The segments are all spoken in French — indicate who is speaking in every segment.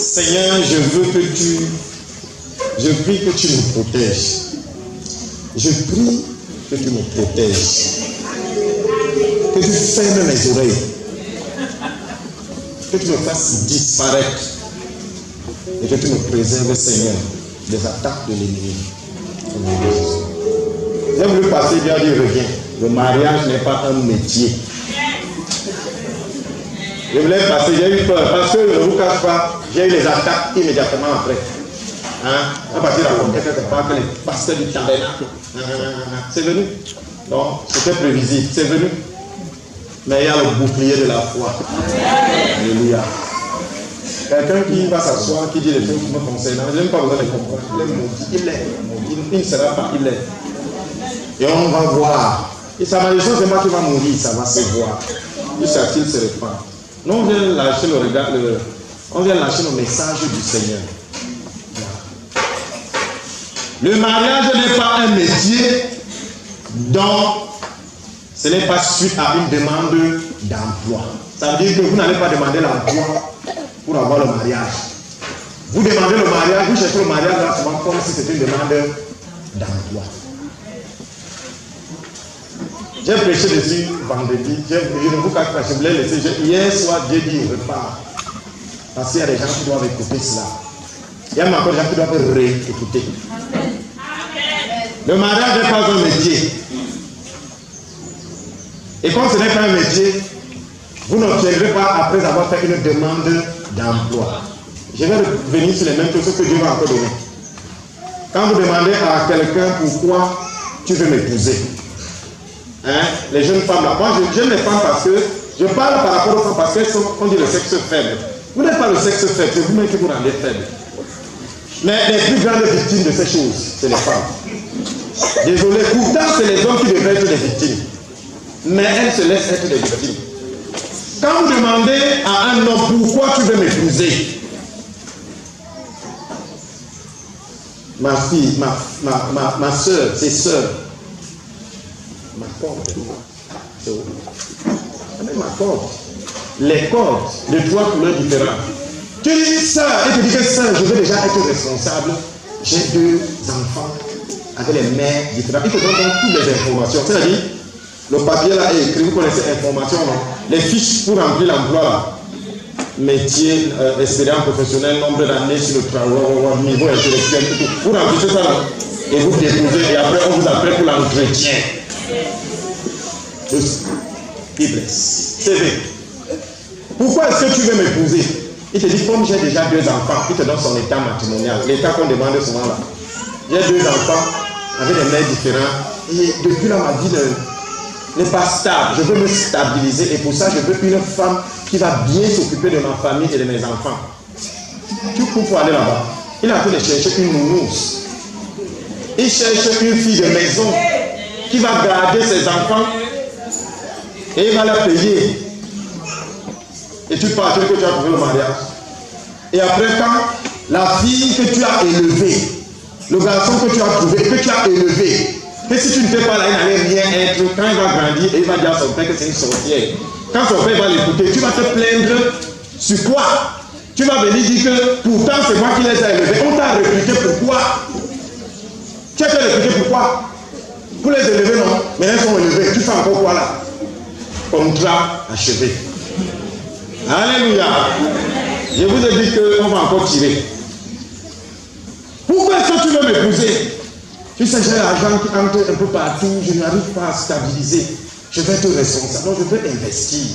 Speaker 1: Seigneur, je prie que tu me protèges. Je prie que tu me protèges. Que tu fermes mes oreilles. Que tu me fasses disparaître. Et que tu me préserves, Seigneur, des attaques de l'ennemi. J'ai voulu passer, bien dit, reviens. Le mariage n'est pas un métier. Je voulais passer, j'ai eu peur. Parce que je ne vous cache pas, j'ai eu les attaques immédiatement après. On va dire raconter quelque part que les pasteurs du tabernacle. C'est venu. Donc, c'était prévisible. C'est venu. Mais il y a le bouclier de la foi. Alléluia. Quelqu'un qui va s'asseoir, qui dit les choses qui me concernent, je n'ai pas besoin de comprendre. Il est maudit. Il ne sera pas, il est. Et on va voir. Et sa malédiction, c'est moi qui va mourir, ça va se voir. Jusqu'à ce qu'il se répand. Nous, on vient lâcher le regard, on vient lâcher le message du Seigneur. Le mariage n'est pas un métier dont ce n'est pas suite à une demande d'emploi. Ça veut dire que vous n'allez pas demander l'emploi pour avoir le mariage. Vous demandez le mariage, vous cherchez le mariage là souvent comme si c'était une demande d'emploi. J'ai prêché dessus vendredi, je ne vous cache pas, je voulais laisser. Hier soir, Dieu dit repart. Parce qu'il y a des gens qui doivent écouter cela. Il y a encore des gens qui doivent réécouter. Le mariage n'est pas un métier. Et comme ce n'est pas un métier, vous n'obtiendrez pas après avoir fait une demande d'emploi. Je vais revenir sur les mêmes choses que Dieu va encore donner. Quand vous demandez à quelqu'un pourquoi tu veux m'épouser, les jeunes femmes là, moi j'aime les femmes parce que je parle par rapport aux femmes parce qu'elles sont, on dit le sexe faible. Vous n'êtes pas le sexe faible, c'est vous-même qui vous rendez faible. Mais les plus grandes victimes de ces choses, c'est les femmes. Désolé, pourtant c'est les hommes qui devraient être des victimes. Mais elles se laissent être des victimes. Quand vous demandez à un homme pourquoi tu veux m'épouser, ma fille, ma soeur, ses soeurs, ma corde, ma corde, les cordes de trois couleurs différentes. Tu dis ça, et tu dis que ça, je veux déjà être responsable. J'ai 2 enfants avec les mères différentes. Il te donne donc toutes les informations. C'est-à-dire, le papier là est écrit, vous connaissez information, non? Les fiches pour remplir l'emploi là. Métier, expérience professionnelle, nombre d'années sur le travail, niveau intellectuel, tout. Vous remplissez ça là. Et vous déposez, et après on vous appelle pour l'entretien. CV. Pourquoi est-ce que tu veux m'épouser? Il te dit, comme j'ai déjà 2 enfants, il te donne son état matrimonial, l'état qu'on demande souvent là. J'ai 2 enfants avec des mères différentes, et depuis là, ma vie n'est pas stable. Je veux me stabiliser, et pour ça, je veux une femme qui va bien s'occuper de ma famille et de mes enfants. Tu cours pour aller là-bas. Il est en train de chercher une nounousse. Il cherche une fille de maison qui va garder ses enfants et il va la payer. Et tu pars que tu as trouvé le mariage. Et après, quand la fille que tu as élevée, le garçon que tu as trouvé, que tu as élevé, que si tu ne fais pas là, il n'allait rien être, quand il va grandir, et il va dire à son père que c'est une sorcière. Quand son père va l'écouter, tu vas te plaindre sur quoi? Tu vas venir dire que pourtant c'est moi qui les ai élevés. On t'a recruté pourquoi? Tu as été recruté pourquoi? Pour les élever, non? Mais elles sont élevées. Tu fais encore quoi là? Contrat achevé. Alléluia. Je vous ai dit qu'on va encore tirer. Pourquoi est-ce que tu veux m'épouser? Tu sais, j'ai l'argent qui entre un peu partout, je n'arrive pas à stabiliser. Je vais être responsable, donc je veux investir.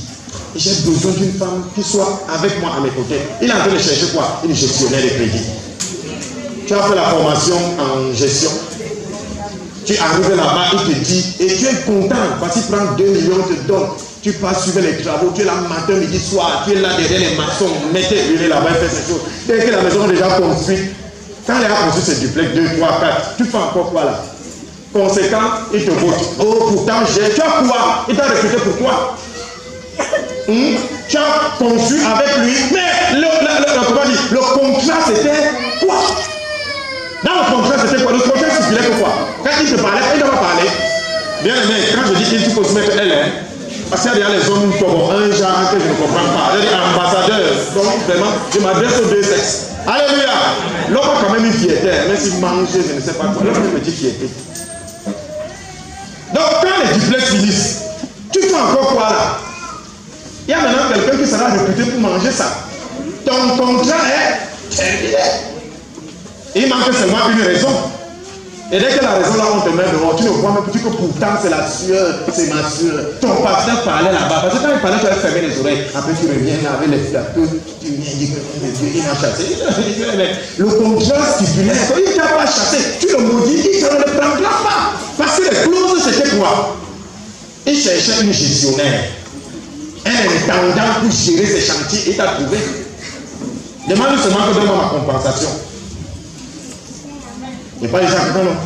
Speaker 1: Et j'ai besoin d'une femme qui soit avec moi à mes côtés. Il est en train de chercher quoi? Une gestionnaire de crédit. Tu as fait la formation en gestion. Tu arrives là-bas, il te dit, et tu es content, parce qu'il prend 2 millions, te donne. Tu passes suivre les travaux, tu es là matin, midi, soir, tu es là derrière les maçons, mettez l'huile là-bas, fais ces choses. Dès que la maison est déjà construite, quand elle a construit ses duplex 2, 3, 4, tu fais encore quoi là? Conséquent, il te vote. Oh, pourtant, tu as quoi? Il t'a recruté pourquoi? Tu as conçu avec lui, mais le contrat c'était quoi? Dans le contrat c'était quoi? Le contrat stipulait que quoi? Quand il te parlait, il ne va pas parler. Bien aimé, quand je dis qu'il faut se mettre elle, Parce qu'il y a les hommes, un genre que je ne comprends pas. Il y a des ambassadeurs. Donc vraiment, je m'adresse aux deux sexes. Alléluia. L'homme a quand même une fierté. Même s'il mange, je ne sais pas quoi. L'homme a une petite fierté. Donc quand les duplex finissent, tu fais encore quoi là? Il y a maintenant quelqu'un qui sera recruté pour manger ça. Ton contrat est terminé. Il manque seulement une raison. Et dès que la raison là, on te met dehors, tu ne vois même plus que pourtant c'est la sueur, c'est ma sueur. Ton partenaire parlait là-bas. Parce que quand il parlait, tu avais fermé les oreilles. Après tu reviens là avec les flatteux, tu viens dire que Dieu, il m'a chassé. Le contrat stipulé, il ne t'a pas chassé. Tu le maudis, il ne le prendra pas. Parce que les clauses, c'était quoi? Il cherchait une gestionnaire. Un intendant pour gérer ses chantiers. Il t'a trouvé. Demande seulement que donne-moi ma compensation. Et pas les gens, non.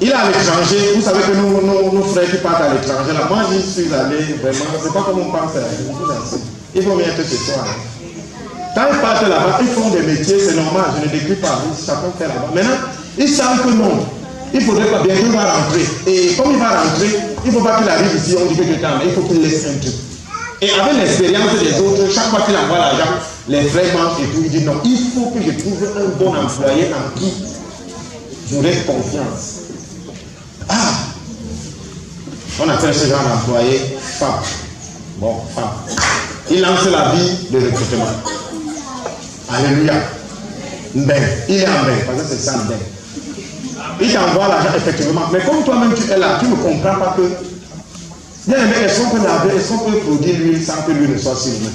Speaker 1: Il est à l'étranger. Vous savez que nos frères qui partent à l'étranger, là, moi j'y suis allé vraiment, c'est pas comme on pense là. Il faut bien être chez soi. Quand ils partent là-bas, ils font des métiers, c'est normal, je ne décris pas, chacun fait là-bas. Maintenant, ils savent que non. Il faudrait pas bientôt il va rentrer. Et comme il va rentrer, il ne faut pas qu'il arrive ici, on dit que tu t'en, il faut qu'il laisse un truc. Et avec l'expérience des autres, chaque fois qu'il envoie l'argent, les frais manquent et tout, il dit non, il faut que je trouve un bon employé en qui j'aurai confiance. Ah! On appelle ce genre d'employé femme. Bon, femme. Il lance la vie de recrutement. Alléluia. Ben, il est en ben, parce que c'est ça ben. Il t'envoie l'argent effectivement. Mais comme toi-même tu es là, tu ne comprends pas que bien aimé, est-ce qu'on peut laver, est-ce qu'on peut produire l'huile sans que l'huile ne soit sur nous?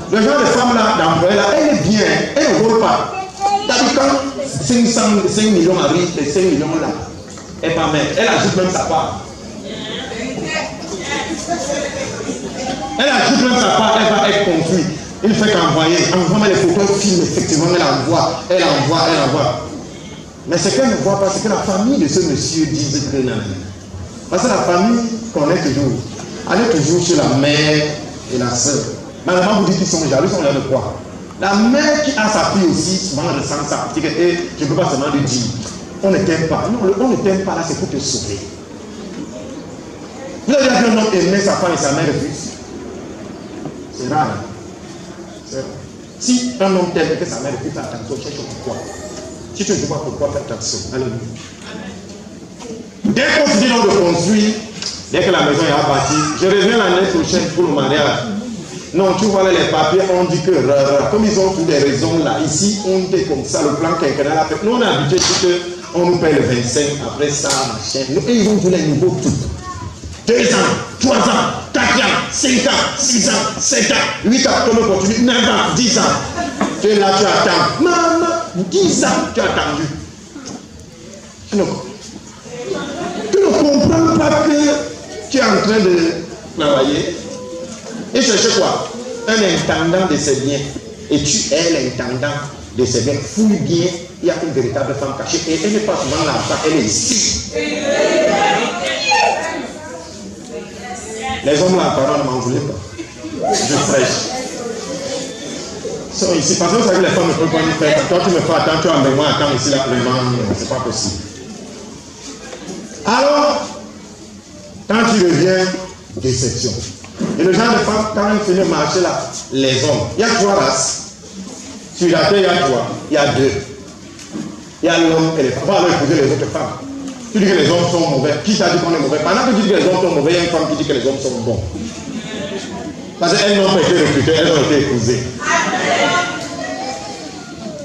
Speaker 1: Le genre de femme là, d'employé là, elle est bien, elle ne vole pas. C'est-à-dire quand 5 millions arrivent, les 5 millions là, elle va mettre, elle ajoute même sa part. Elle ajoute même sa part, elle va être construite. Il fait qu'envoyer, envoie les photos, films, effectivement, elle envoie. Mais ce qu'elle ne voit pas, c'est que la famille de ce monsieur dit que non. Parce que la famille connaît toujours. Elle est toujours chez la mère et la sœur. Mais la maman vous dit qu'ils sont jaloux, ils sont là de quoi? La mère qui a sa fille aussi, souvent elle ressent ça. Je ne peux pas seulement lui dire, on ne t'aime pas. Non, on ne t'aime pas là, c'est pour te sauver. Vous avez vu un homme aimer sa femme et sa mère refuse? C'est rare. C'est rare. Si un homme t'aime et que sa mère refuse, fais attention, cherche pourquoi. Si tu ne sais pas pourquoi, fais attention. Alléluia. Dès qu'on se dit non de construire, dès que la maison est partie, je reviens l'année prochaine pour le mariage. Non, tu vois là, les papiers, on dit que comme ils ont toutes les raisons là, ici, on était comme ça, le plan quinquennal a fait. Nous, on a habitué qu'on nous paye le 25, après ça, machin. Et ils ont tous les niveaux tout. 2 ans, 3 ans, 4 ans, 5 ans, 6 ans, 7 ans, 8 ans, comme on continue, 9 ans, 10 ans. Tu es là, tu attends. Maman, 10 ans, tu as attendu. Tu ne comprends pas que tu es en train de travailler. Et chercher quoi? Un intendant de ses biens. Et tu es l'intendant de ses biens. Fouille bien, il y a une véritable femme cachée. Et elle n'est pas souvent là-bas, elle est ici. Les hommes là, apparemment, ne m'en voulaient pas. Je prêche. Ils sont ici. Parce que vous savez, les femmes ne peuvent pas nous faire. Toi, tu me fais attendre, tu as en moi, attends ici, là, vraiment, c'est pas possible. Alors, quand tu reviens, déception. Et le genre de femme, quand elle finit de marcher là, les hommes, il y a 3 races. Sur la terre, il y a 3. Il y a 2. Il y a l'homme et les femmes. On va alors épouser les autres femmes. Tu dis que les hommes sont mauvais. Qui t'a dit qu'on est mauvais? Pendant que tu dis que les hommes sont mauvais, il y a une femme qui dit que les hommes sont bons. Parce qu'elles n'ont pas été recrutées, elles ont été épousées.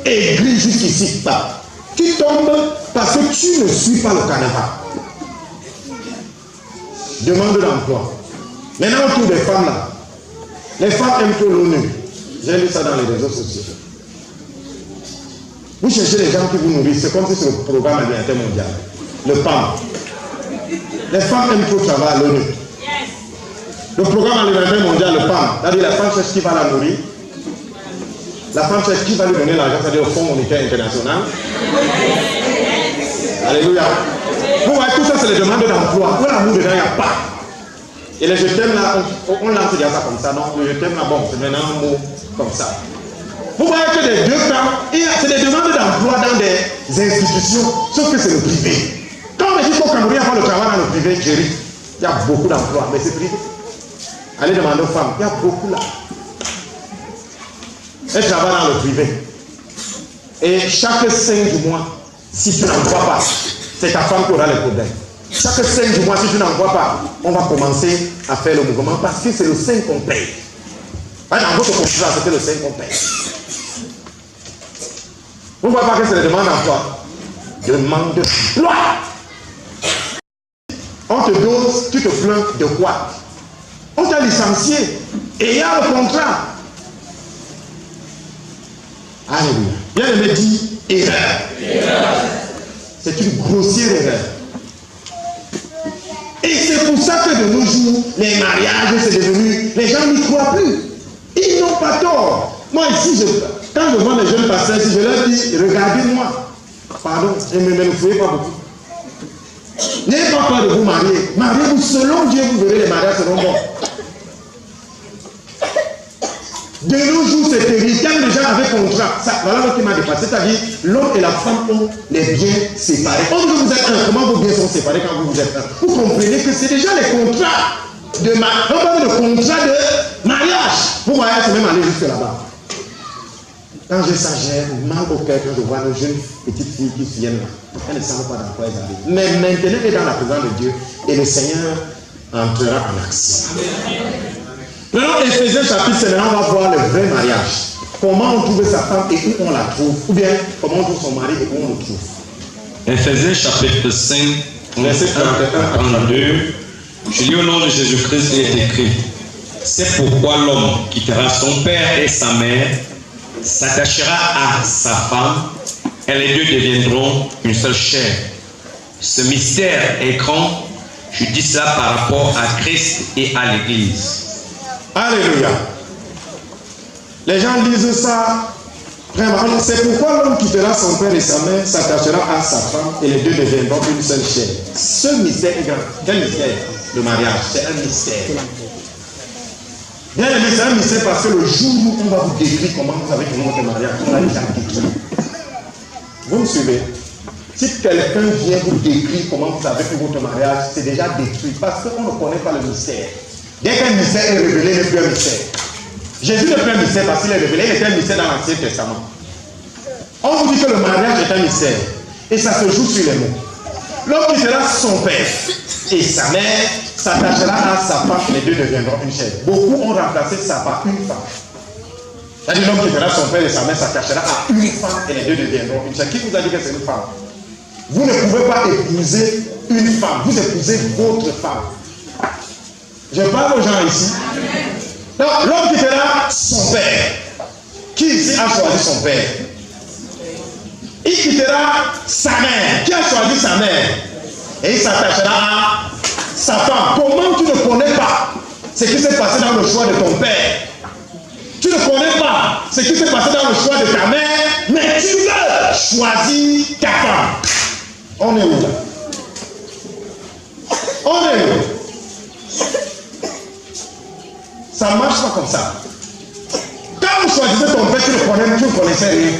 Speaker 1: Aigri jusqu'ici, pas. Tu tombes parce que tu ne suis pas le canevas. Demande d'emploi. Maintenant, autour des femmes là, les femmes aiment trop l'ONU. J'ai lu ça dans les réseaux sociaux. Vous cherchez les gens qui vous nourrissent, c'est comme si c'est le programme alimentaire mondial. Le PAM. Les femmes aiment trop travailler à l'ONU. Le programme alimentaire mondial, le PAM, c'est-à-dire la femme cherche qui va la nourrir. La femme cherche qui va lui donner l'argent, c'est-à-dire au Fonds monétaire international. Alléluia. Vous voyez, tout ça, c'est les demandes d'emploi. Où l'amour dedans, il n'y a pas. Et les je t'aime là, on lance déjà ça comme ça, non? Le je t'aime là, bon, c'est maintenant un mot comme ça. Vous voyez que des deux camps, c'est des demandes d'emploi dans des institutions, sauf que c'est le privé. Quand on me dit qu'au Cameroun, il y a pas le travail dans le privé, Jerry, Il y a beaucoup d'emplois, mais c'est privé. Allez demander aux femmes, il y a beaucoup là. Elles travaillent dans le privé. Et chaque 5 du mois, si tu n'envoies pas, c'est ta femme qui aura les problèmes. Chaque 5 du mois, si tu n'envoies pas, on va commencer à faire le mouvement parce que c'est le 5 qu'on paye. Dans votre contrat, c'était le 5 qu'on paye. Vous ne voyez pas que c'est la demande d'emploi. Demande d'emploi. On te dose, tu te plains de quoi? On t'a licencié et il y a le contrat. Alléluia. Bien aimé dit erreur. C'est une grossière erreur. Et c'est pour ça que de nos jours, les mariages, c'est devenu, les gens n'y croient plus. Ils n'ont pas tort. Moi ici, quand je vois les jeunes pasteurs, si je leur dis, regardez-moi, pardon, et ne me fouillez pas beaucoup. N'ayez pas peur de vous marier. Mariez-vous selon Dieu, vous verrez les mariages seront bons. De nos jours, c'est terrible. Quand les gens avaient contrat, voilà ce qui m'a dépassé, c'est-à-dire l'homme et la femme ont les biens séparés. Quand vous êtes un, comment vos biens sont séparés quand vous êtes un? Vous comprenez que c'est déjà les contrats de mariage. On parle de contrat de mariage. Vous voyez, c'est même aller jusque là-bas. Quand j'ai ça, j'ai mal au cœur quand je vois nos jeunes petites filles qui viennent là. Elles ne savent pas dans quoi elles arrivent. Mais maintenant, elles sont dans la présence de Dieu et le Seigneur entrera en action. Maintenant, Éphésiens chapitre 7, on va voir le vrai mariage. Comment on trouve sa femme et où on la trouve. Ou bien, comment on trouve son mari et où on le trouve.
Speaker 2: Éphésiens chapitre 5, verset 1 à 32. Je lis au nom de Jésus-Christ, il est écrit. C'est pourquoi l'homme quittera son père et sa mère, s'attachera à sa femme, et les deux deviendront une seule chair. Ce mystère est grand, je dis cela par rapport à Christ et à l'Église.
Speaker 1: Alléluia. Les gens lisent ça. Vraiment, c'est pourquoi l'homme quittera son père et sa mère, s'attachera à sa femme, et les deux deviendront une seule chair. Ce mystère est grand. Quel mystère? Le mariage, c'est un mystère. Bien aimé, c'est un mystère parce que le jour où on va vous décrire comment vous avez fait votre mariage, on l'a déjà décrit. Vous me suivez? Si quelqu'un vient vous décrire comment vous avez fait votre mariage, c'est déjà détruit parce qu'on ne connaît pas le mystère. Dès qu'un mystère est révélé, il n'est plus un mystère. Jésus n'est plus un mystère parce qu'il est révélé, il était un mystère dans l'Ancien Testament. On vous dit que le mariage est un mystère et ça se joue sur les mots. L'homme qui sera son père et sa mère s'attachera à sa femme, les deux deviendront une chair. Beaucoup ont remplacé ça par une femme. C'est-à-dire l'homme qui sera son père et sa mère s'attachera à une femme et les deux deviendront une chair. Qui vous a dit que c'est une femme? Vous ne pouvez pas épouser une femme, vous épousez votre femme. Je parle aux gens ici. Donc, l'homme qui sera son père. Qui ici a choisi son père? Il quittera sa mère. Qui a choisi sa mère? Et il s'attachera à sa femme. Comment tu ne connais pas ce qui s'est passé dans le choix de ton père? Tu ne connais pas ce qui s'est passé dans le choix de ta mère, mais tu veux choisir ta femme. On est où là? On est où? Ça ne marche pas comme ça. Quand vous choisissez ton père, tu ne connaissais rien.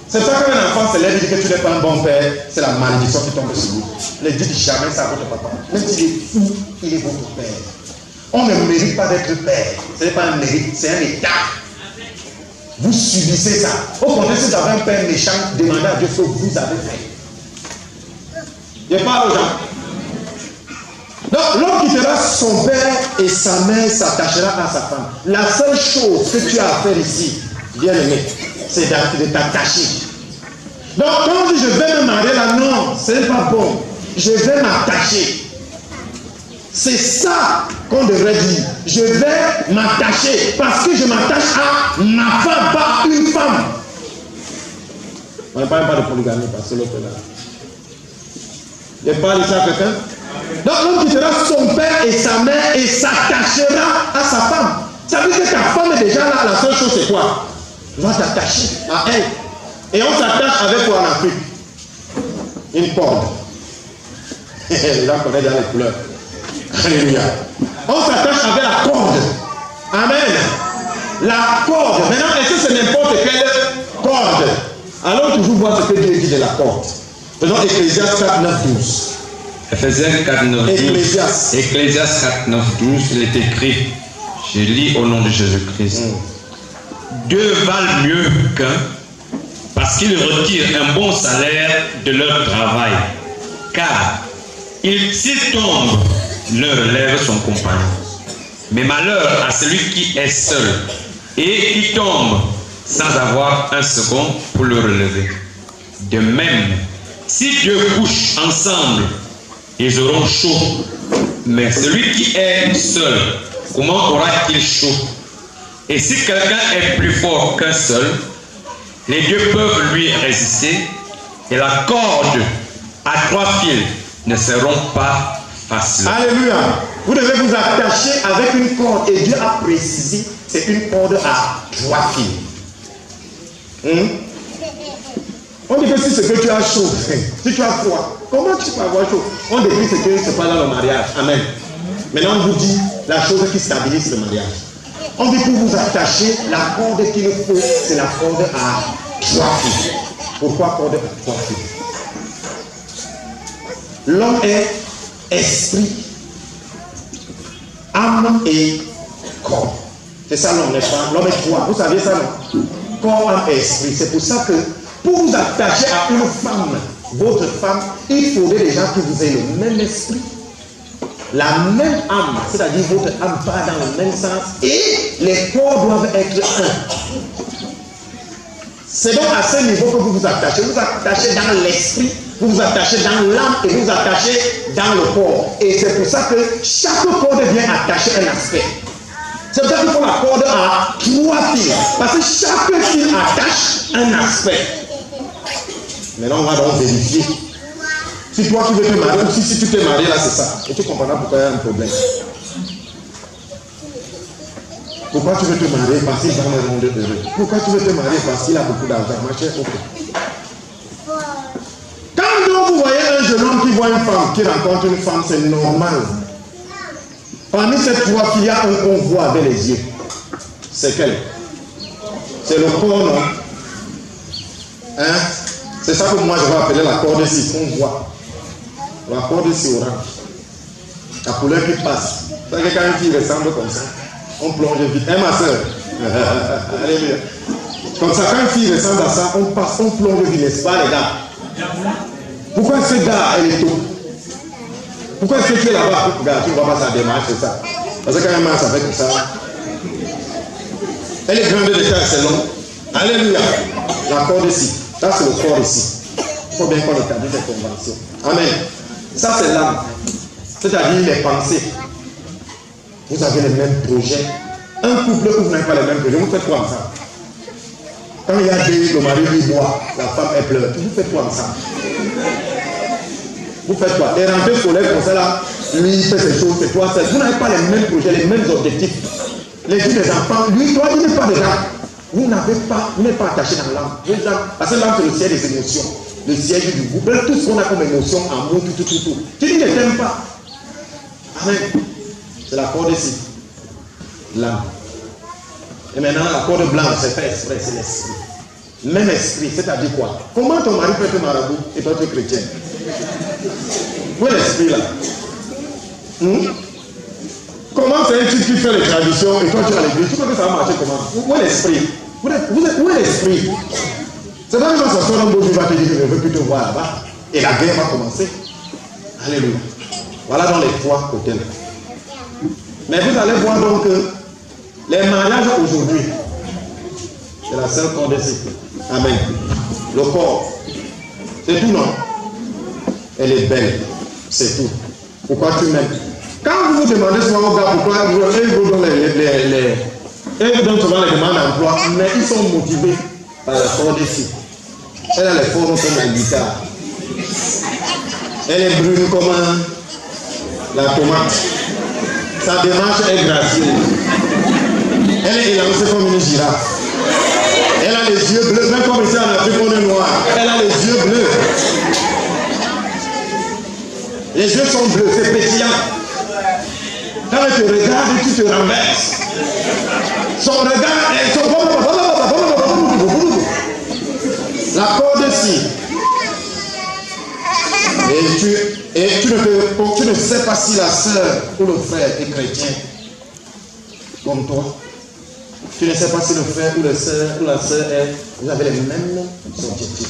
Speaker 1: C'est ça qu'un enfant se lève et dit que tu n'es pas un bon père, c'est la malédiction qui tombe sur vous. Ne dites jamais ça à votre papa. Même s'il est fou, il est votre père. On ne mérite pas d'être père. Ce n'est pas un mérite, c'est un état. Vous subissez ça. Au contraire, si vous avez un père méchant, demandez à Dieu ce que vous avez fait. Je parle aux gens. Donc, l'homme quittera son père et sa mère s'attachera à sa femme. La seule chose que tu as à faire ici, bien aimé, c'est de t'attacher. Donc, quand on dit je vais me marier là, non, ce n'est pas bon. Je vais m'attacher. C'est ça qu'on devrait dire. Je vais m'attacher parce que je m'attache à ma femme, pas à une femme. On ne parle pas de polygamie parce que l'autre là. Je parle ici à quelqu'un. Donc l'homme quittera son père et sa mère et s'attachera à sa femme. Ça veut dire que ta femme est déjà là. La seule chose c'est quoi? Tu vas t'attacher à elle. Et on s'attache avec quoi en Afrique? Une corde. Les gens connaissent déjà les couleurs. Alléluia. On s'attache avec la corde. Amen. La corde. Maintenant, est-ce que c'est n'importe quelle corde? Alors toujours voir ce que Dieu dit de la corde. Faisons Ecclésiaste 4, 9, 12.
Speaker 2: Ephésiens 4, 9, 12. Ecclésiaste 4, 9, 12, il est écrit, je lis au nom de Jésus-Christ. Deux valent mieux qu'un parce qu'ils retirent un bon salaire de leur travail. Car s'ils tombent, l'un relève son compagnon. Mais malheur à celui qui est seul et qui tombe sans avoir un second pour le relever. De même, si deux couchent ensemble, ils auront chaud. Mais celui qui est seul, comment aura-t-il chaud? Et si quelqu'un est plus fort qu'un seul, les deux peuvent lui résister, et la corde à 3 fils ne seront pas faciles.
Speaker 1: Alléluia. Vous devez vous attacher avec une corde, et Dieu a précisé, c'est une corde à 3 fils. On dit que si c'est que tu as chaud, si tu as froid, comment tu peux avoir chaud? On décrit ce que se passe dans le mariage. Amen. Maintenant, on vous dit la chose qui stabilise le mariage. On dit pour vous attacher, la corde qu'il faut, c'est la corde à 3 fils. Pourquoi corde à 3 fils? L'homme est esprit, âme et corps. C'est ça l'homme, n'est-ce pas? L'homme est 3. Vous saviez ça, non? Corps, âme et esprit. C'est pour ça que pour vous attacher à une femme, votre femme, il faudrait déjà que vous ayez le même esprit, la même âme, c'est-à-dire votre âme va dans le même sens et les corps doivent être un. C'est donc à ce niveau que vous vous attachez. Vous attachez dans l'esprit, vous vous attachez dans l'âme et vous vous attachez dans le corps. Et c'est pour ça que chaque corde vient attacher un aspect. C'est pour ça qu'il faut la corde à 3 fils. Parce que chaque fil attache un aspect. Maintenant, on va donc vérifier. Si toi tu veux te marier, ou si tu t'es marié là, c'est ça. Et tu comprendras pourquoi il y a un problème. Pourquoi tu veux te marier? Parce qu'il va me rendre heureux. Pourquoi tu veux te marier? Parce qu'il a beaucoup d'argent. Ma chère, ok. Quand donc vous voyez un jeune homme qui voit une femme, qui rencontre une femme, c'est normal. Parmi ces 3 qu'il y a un qu'on voit avec les yeux. C'est quel? C'est le corps, non? Hein? C'est ça que moi je vais appeler la corde ici, qu'on voit. La corde ici orange. La couleur qui passe. C'est que quand une fille ressemble comme ça, on plonge vite. Hein, ma soeur? Alléluia. Comme ça, quand une fille ressemble à ça, on passe, on plonge vite, n'est-ce pas, les gars? Pourquoi ce gars, elle est tôt? Pourquoi est-ce que tu es là-bas? Regarde, tu ne vois pas sa démarche, c'est ça. Parce que quand elle marche avec ça, elle est grande de taille, c'est long. Alléluia. La corde ici. Ça, c'est le corps ici. Il faut bien qu'on établisse des conventions. Amen. Ça, c'est l'âme. C'est-à-dire les pensées. Vous avez les mêmes projets. Un couple où vous n'avez pas les mêmes projets, vous faites quoi ensemble? Quand il y a deux, le mari lui boit, la femme elle pleure. Vous faites quoi ensemble? Vous faites quoi? Les rentrées scolaires comme ça là, lui il fait ses choses, c'est toi seul. Vous n'avez pas les mêmes projets, les mêmes objectifs. Les filles des enfants, lui, toi, il n'est pas dedans. Vous n'êtes pas attaché dans l'âme. Parce que l'âme, c'est le siège des émotions. Le siège du goût. Tout ce qu'on a comme émotion, amour, tout. Tu ne t'aimes pas. Amen. C'est la corde ici. L'âme. Et maintenant, la corde blanche, c'est fait exprès, c'est l'esprit. Même esprit, c'est-à-dire quoi? Comment ton mari peut être marabout et toi tu es chrétien? Où est l'esprit là? Comment c'est un type qui fait les traditions et toi tu es à l'église? Tu crois que ça va marcher comment? Où est l'esprit? Où est l'esprit? C'est pas que quand ça sort un beau jour, il va te dire que je ne veux plus te voir là-bas. Et la guerre va commencer. Alléluia. Voilà dans les 3 côtés là. Mais vous allez voir donc que les mariages aujourd'hui, c'est la seule corde ici. Amen. Le corps, c'est tout, non? Elle est belle, c'est tout. Pourquoi tu m'aimes? Quand vous vous demandez souvent aux gars pourquoi ils vous donnent souvent les demandes d'emploi, mais ils sont motivés par la corde ici. Elle a les formes comme la guitare. Elle est brune comme la tomate. Sa démarche est gracieuse. Elle est élancée comme une girafe. Elle a les yeux bleus, même comme ici en Afrique on est noir. Elle a les yeux bleus. Les yeux sont bleus, c'est pétillant. Quand elle te regarde, tu te renverses. Son regard est... La corde ici. Et tu ne peux pas si la sœur ou le frère est chrétien comme toi. Tu ne sais pas si le frère ou la sœur est. Vous avez les mêmes objectifs.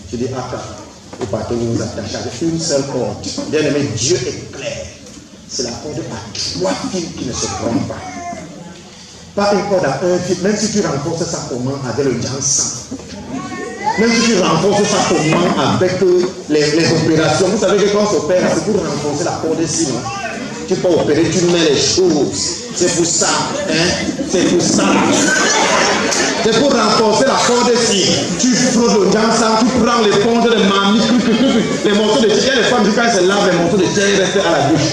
Speaker 1: Tu dis, vous partez, vous vous attachez avec une seule corde. Bien aimé, Dieu est clair. C'est la corde à 3 fils qui ne se trompent pas. Pas une corde à un fil. Même si tu renforces ça comment avec le jansan. Même si tu renforces ça comment avec les opérations. Vous savez que quand on s'opère, c'est pour renforcer la corde ici, non? Tu peux opérer, tu mets les choses. C'est pour ça. C'est pour ça. C'est pour renforcer la corde ici. Tu frottes le jansan, tu prends les pontes, les mamies, les morceaux de terre. Les femmes, quand elles se lavent, les morceaux de terre restent à la douche.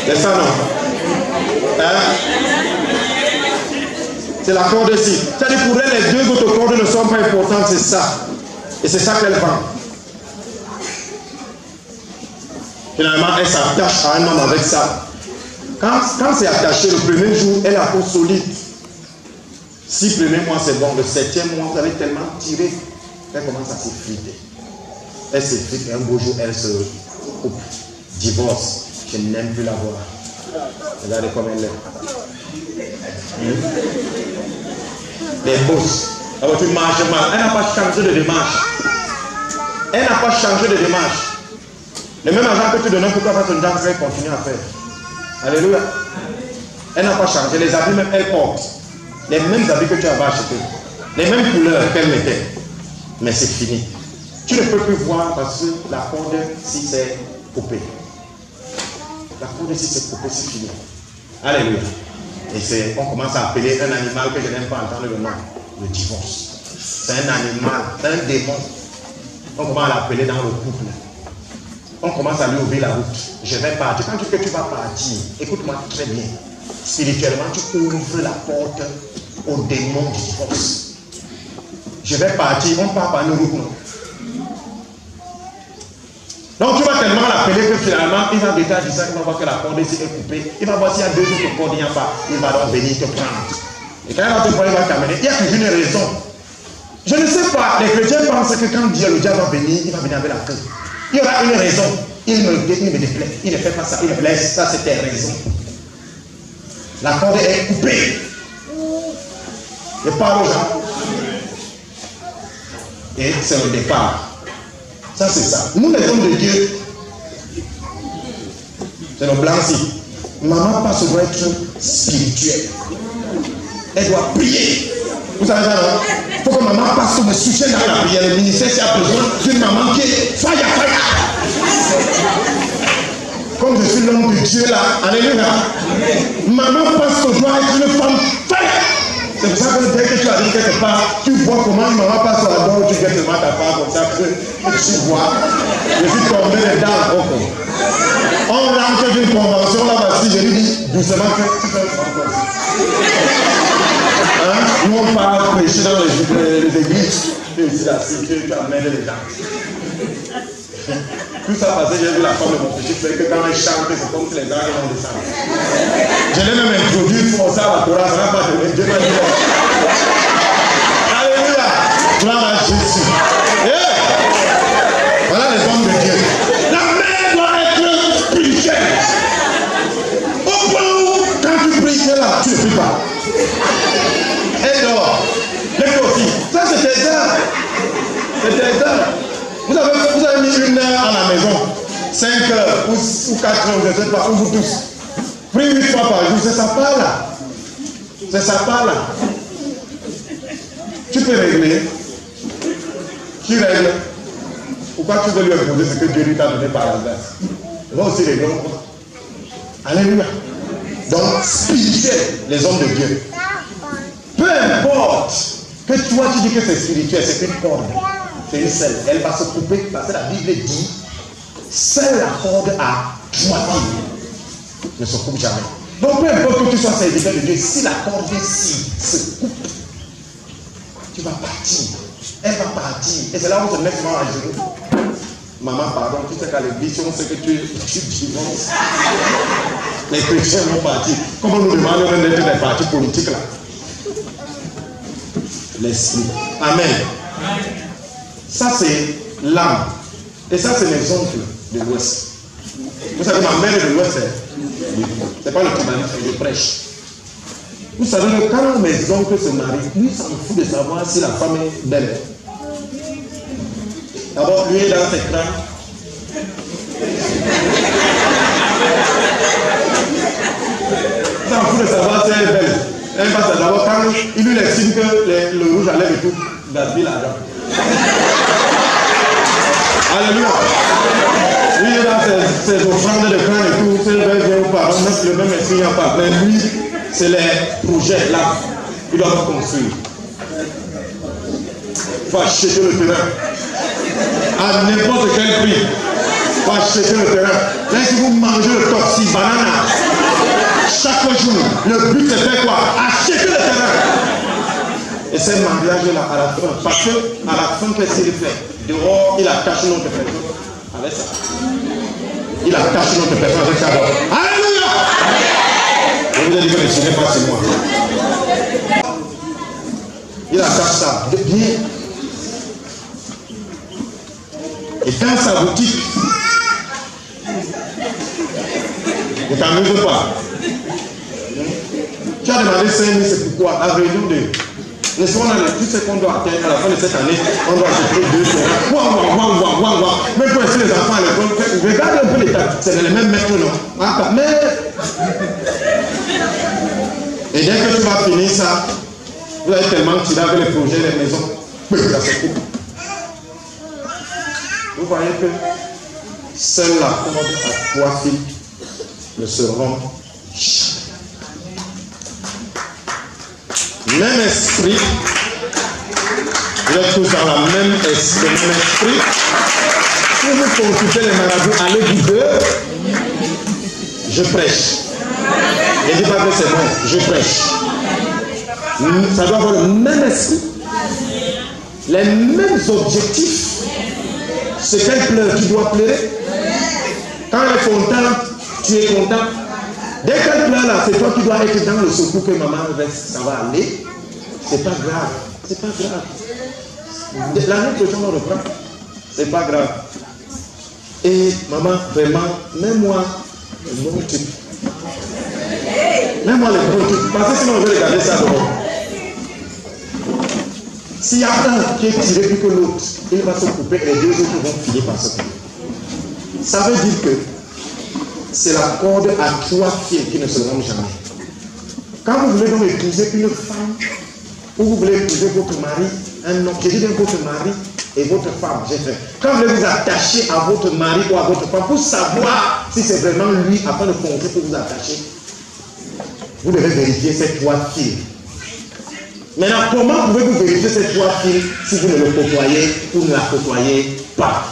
Speaker 1: C'est ça, non? C'est la corde ici. C'est-à-dire pour elle, les 2 autres cordes ne sont pas importantes, c'est ça. Et c'est ça qu'elle vend. Finalement, elle s'attache à un homme avec ça. Quand c'est attaché, le premier jour, elle est à peau solide. 6 premiers mois, c'est bon. Le 7e mois, vous allez tellement tirer, elle commence à s'effriter. Elle s'effrite et un beau jour, elle se coupe. Divorce. Je n'aime plus la voir. Regardez comme elle est. Les bosses. Alors tu marches mal. Elle n'a pas changé de démarche. Elle n'a pas changé de démarche. Le même argent que tu donnes, pourquoi pas ton dame elle continue à faire? Alléluia. Elle n'a pas changé. Les habits même, elle porte. Les mêmes habits que tu avais achetés. Les mêmes couleurs qu'elle mettait. Mais c'est fini. Tu ne peux plus voir parce que la corde, si c'est coupé. La corde, si c'est coupé, c'est fini. Alléluia. Et on commence à appeler un animal que je n'aime pas entendre le nom. Le divorce. C'est un animal, c'est un démon. On commence à l'appeler dans le couple. On commence à lui ouvrir la route. Je vais partir. Quand tu vas partir, écoute-moi très bien. Spirituellement, tu ouvres la porte au démon du divorce. Je vais partir, on part par une route, non? Donc tu vas tellement l'appeler que finalement, il va déjà dire ça, il va voir que la corde ici est coupée. Il va voir s'il y a 2 autres cordes, il n'y a pas. Il va donc venir te prendre. Et quand il va te prendre, il va t'amener. Il y a toujours une raison. Je ne sais pas, les chrétiens pensent que quand Dieu, le diable va venir, il va venir avec la queue. Il y aura une raison. Il me déplaît. Il ne fait pas ça, il me blesse. Ça, c'est tes raisons. La corde est coupée. Je parle aux gens. Et c'est le départ. Ça, c'est ça. Nous, les hommes de Dieu, c'est nos blancs-ci. Maman passe doit être spirituelle. Elle doit prier. Vous savez ça, non? Il faut que maman passe me soutienne dans la prière. Le ministère, s'il a besoin d'une maman qui est fire. Comme je suis l'homme de Dieu là, alléluia. Maman passe doit être une femme fire. C'est pour ça que dès que tu arrives quelque part, tu vois comment une maman passe à la tu gagnes ta part comme ça, que tu vois. Je suis tombé dedans au fond. On rentre d'une convention là-bas, je lui dis doucement que tu fais hein? Nous on part prêcher dans les églises, tu es assis, tu amènes les gens. Tout ça parce que j'ai vu la forme de mon péché, c'est que quand elle chante, c'est comme si les gens vont descendre. Je l'ai même introduit pour ça à la chorale, ça n'a pas de Dieu m'a dit. Alléluia! Gloire à Jésus. Yeah. Voilà les hommes de Dieu. La mère doit être spirituelle. Au point où, quand tu pries, c'est là, tu ne pries pas. Et dehors. Les aussi. Ça, c'est tes heures. C'est tes heures. Vous avez mis 1 heure à la maison, 5 heures ou 4 heures, je ne sais pas, ou vous tous. Prie 8 fois par jour, c'est sa part là. C'est sa part là. Tu peux régler. Tu règles. Pourquoi tu veux lui imposer ce que Dieu lui t'a donné par hasard? Il va aussi régler. Alléluia. Donc, spirituel, les hommes de Dieu. Peu importe que toi tu dis que c'est spirituel, c'est une corde. C'est une selle. Elle va se couper parce que la Bible dit seule la corde à 3 fils ne se coupe jamais. Donc peu importe que tu sois serviteur de Dieu, si la corde ici se coupe, tu vas partir. Elle va partir. Et c'est là où on se met souvent à genoux. Maman, pardon, tu sais qu'à l'église, on sait que tu divorces. Les chrétiens vont partir. Comment nous demandons même d'être des partis politiques là? L'esprit. Amen. Ça, c'est l'âme. Et ça, c'est mes oncles de l'Ouest. Vous savez, ma mère est de l'Ouest. C'est pas le tribalisme, je prêche. Vous savez que quand mes oncles se marient, lui, ça me fout de savoir si la femme est belle. D'abord, lui est dans ses crânes. Ça me fout de savoir si elle est belle. Elle passe d'abord quand il lui estime que le rouge à lèvres et tout gaspille l'argent. Alléluia. Lui est dans ses offrandes de crâne et tout, c'est le même parent, le même esprit en part. Mais lui, c'est les projets là qu'il doit construire. Il faut acheter le terrain. À n'importe quel prix. Il faut acheter le terrain. Là, si vous mangez le toxi, banana, chaque jour, le but c'est faire quoi? Acheter le terrain. Et ce mariage-là, à la fin, parce qu'à la fin, qu'est-ce qu'il fait? Dehors, il attache notre personne avec ça. Il attache notre personne avec ça. Alléluia! Je vous ai dit que ce n'est pas c'est moi. Il attache ça de bien. Et dans sa boutique, ne t'amuse pas. Tu as demandé 5 000, c'est pourquoi? La réunion de. Laissons tout ce qu'on doit atteindre à la fin de cette année, on doit acheter 2 terrains. Même pour laisser les enfants à l'école, regarde un peu l'état. C'est les mêmes maîtres, non? Mais. Et dès que tu vas finir ça, vous avez tellement tiré avec les projets, les maisons. Ça se coupe. Vous voyez que seule la corde à 3 fils ne se rompt. Même esprit, vous êtes tous dans le même esprit. Si vous consultez les marabouts, allez-vous deux, je prêche. Ne dis pas que c'est bon, je prêche. Ça doit avoir le même esprit, les mêmes objectifs. C'est qu'elle pleure, tu dois pleurer. Quand elle est contente, tu es content. Dès qu'elle pleure là, c'est toi qui dois être dans le secours que maman reste, ça va aller. C'est pas grave. C'est pas grave. L'année prochaine on reprend. C'est pas grave. Et maman, vraiment, mets-moi le bon type. Mets-moi le bon type. Parce que sinon on veut regarder ça dehors. S'il y a un qui est tiré plus que l'autre, il va se couper et les 2 autres vont finir par se couper. Ça veut dire que c'est la corde à 3 fils qui ne se rompt jamais. Quand vous voulez donc épouser une femme, ou vous voulez épouser votre mari, un homme, j'ai dit bien votre mari et votre femme, j'ai fait. Quand vous voulez vous attacher à votre mari ou à votre femme, pour savoir si c'est vraiment lui, afin de compter pour vous attacher, vous devez vérifier ces 3 fils. Maintenant, comment pouvez-vous vérifier ces 3 fils si vous ne le côtoyez ou ne la côtoyez pas?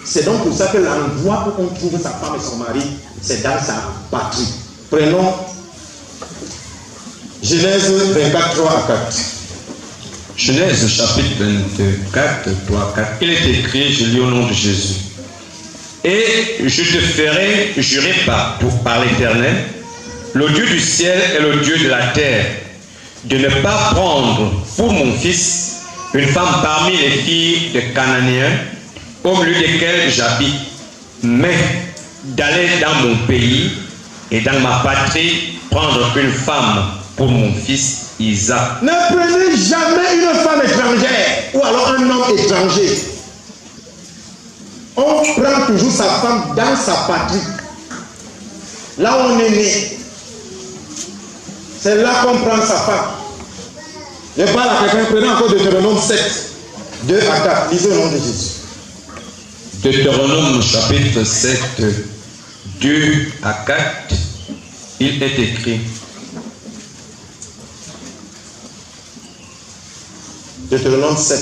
Speaker 1: C'est donc pour ça que l'endroit où on trouve sa femme et son mari, c'est dans sa patrie. Prenons Genèse 24, 3 à 4.
Speaker 2: Genèse chapitre 24, 3 à 4. Il est écrit, je lis au nom de Jésus. Et je te ferai jurer par l'Éternel, le Dieu du ciel et le Dieu de la terre, de ne pas prendre pour mon fils une femme parmi les filles des Cananéens, au milieu desquels j'habite, mais d'aller dans mon pays et dans ma patrie prendre une femme pour mon fils Isaac.
Speaker 1: Ne prenez jamais une femme étrangère ou alors un homme étranger. On prend toujours sa femme dans sa patrie. Là où on est né. C'est là qu'on prend sa femme. Je parle à quelqu'un, prenez encore Deutéronome 7, 2 à 4. Lisez au nom de Jésus.
Speaker 2: Deutéronome chapitre 7, 2 à 4, il est écrit.
Speaker 1: Deutéronome 7,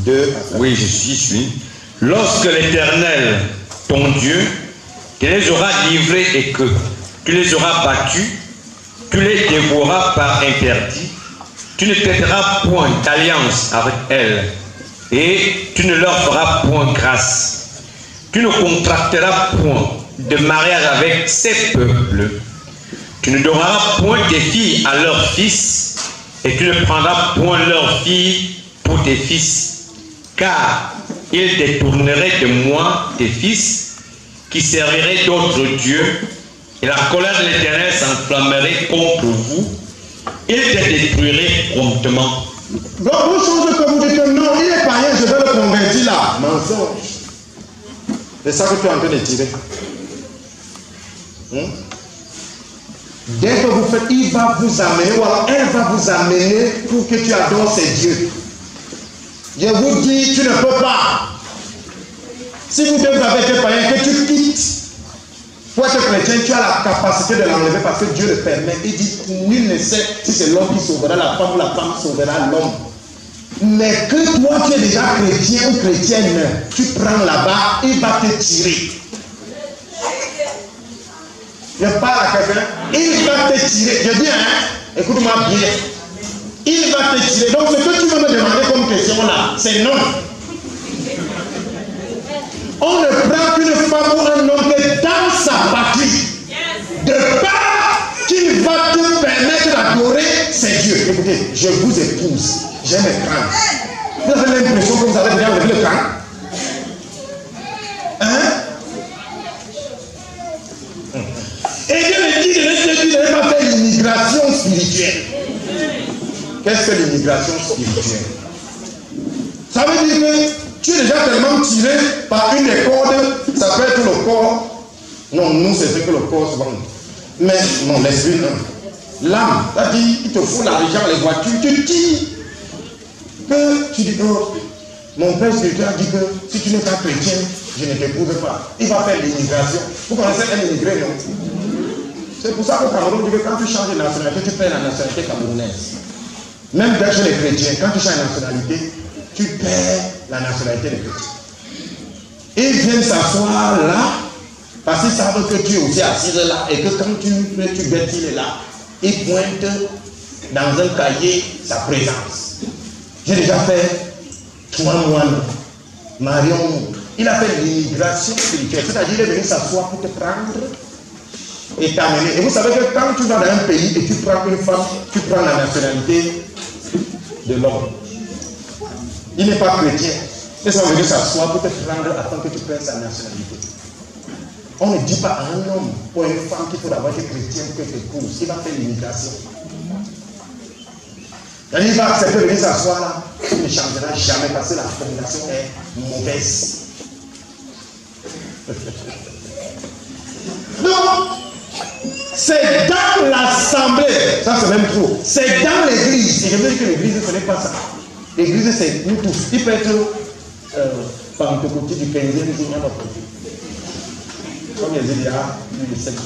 Speaker 1: 2 à 4.
Speaker 2: Oui, je suis. Lorsque l'Éternel, ton Dieu, te les aura livrés et que tu les auras battus, tu les dévoreras par interdit, tu ne traiteras point d'alliance avec elles, et tu ne leur feras point grâce. Tu ne contracteras point de mariage avec ces peuples. Tu ne donneras point tes filles à leurs fils, et tu ne prendras point leurs filles pour tes fils. Car il détournerait de moi des fils qui serviraient d'autres dieux, et la colère de l'Éternel s'enflammerait contre vous, il te détruirait promptement.
Speaker 1: Donc vous changez que vous dites que non, il est païen, je vais le convertir là. Mensonge. C'est ça que tu es en train de tirer. Dès que vous faites, il va vous amener, ou alors elle va vous amener pour que tu adores ces dieux. Je vous dis, tu ne peux pas. Si vous deux avez été païen, que tu quittes. Pour être chrétien, tu as la capacité de l'enlever parce que Dieu le permet. Il dit, nul ne sait si c'est l'homme qui sauvera la femme ou la femme sauvera l'homme. Mais que toi, tu es déjà chrétien ou chrétienne, tu prends là-bas, il va te tirer. Je parle à quelqu'un, il va te tirer. Je dis, écoute-moi bien. Il va te tirer. Donc, ce que tu veux me demander comme question là, c'est non. On ne prend qu'une femme ou un homme que dans sa patrie, de part qu'il va te permettre d'adorer ses dieux. Écoutez, je vous épouse, j'ai mes crânes. Vous avez l'impression que vous avez déjà levé le crâne? Et Dieu me dit de ne pas faire l'immigration spirituelle. Qu'est-ce que l'immigration spirituelle? Ça veut dire que tu es déjà tellement tiré par une des cordes, ça peut être le corps. Non, nous c'est ce que le corps se vend. Mais non, l'esprit non. L'âme, c'est-à-dire, il te faut l'argent, les voitures, tu tires. Que tu dis, oh, mon père spirituel a dit que si tu n'es pas chrétien, je ne t'éprouve pas. Il va faire l'immigration. Vous connaissez un immigré, non? C'est pour ça qu'au Cameroun, dit que quand tu changes de nationalité, tu perds la nationalité camerounaise. Même chez les chrétiens, quand tu changes de nationalité, tu perds la nationalité des chrétiens. Ils viennent s'asseoir là, parce qu'ils savent que tu es aussi assise là, et que quand tu guettes, il est là. Ils pointent dans un cahier sa présence. J'ai déjà fait 3 mois, Marion, il a fait l'immigration spirituelle, c'est-à-dire il est venu s'asseoir pour te prendre et t'amener. Et vous savez que quand tu vas dans un pays et tu prends une femme, tu prends la nationalité de l'homme. Il n'est pas chrétien. Et ça va venir s'asseoir pour te prendre afin que tu prennes sa nationalité. On ne dit pas à un homme ou à une femme qu'il faut d'abord être chrétien que tu épouses. Il va faire l'immigration. Il va accepter de venir s'asseoir là. Il ne changera jamais parce que la formulation est mauvaise. Donc, c'est dans l'assemblée, ça c'est même trop, c'est dans l'église. Et je veux dire que l'église, ce n'est pas ça. L'église, c'est nous tous. Il peut être pentecôtiste du 15e jour, comme il y a plus de 7 jours.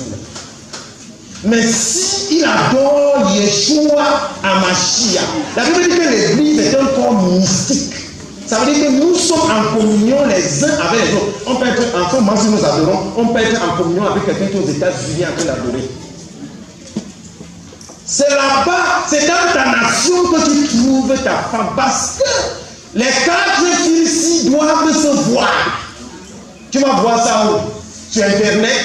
Speaker 1: Mais s'il adore Yeshua Amashia, la Bible dit que l'église est un corps mystique. Ça veut dire que nous sommes en communion les uns avec les autres. On peut être en ce moment, si nous adorons, on peut être en communion avec quelqu'un qui est aux États-Unis en train d'adorer. C'est là-bas, c'est dans ta nation que tu trouves ta femme. Parce que les 4 filles doivent se voir. Tu vas voir ça où? Sur Internet.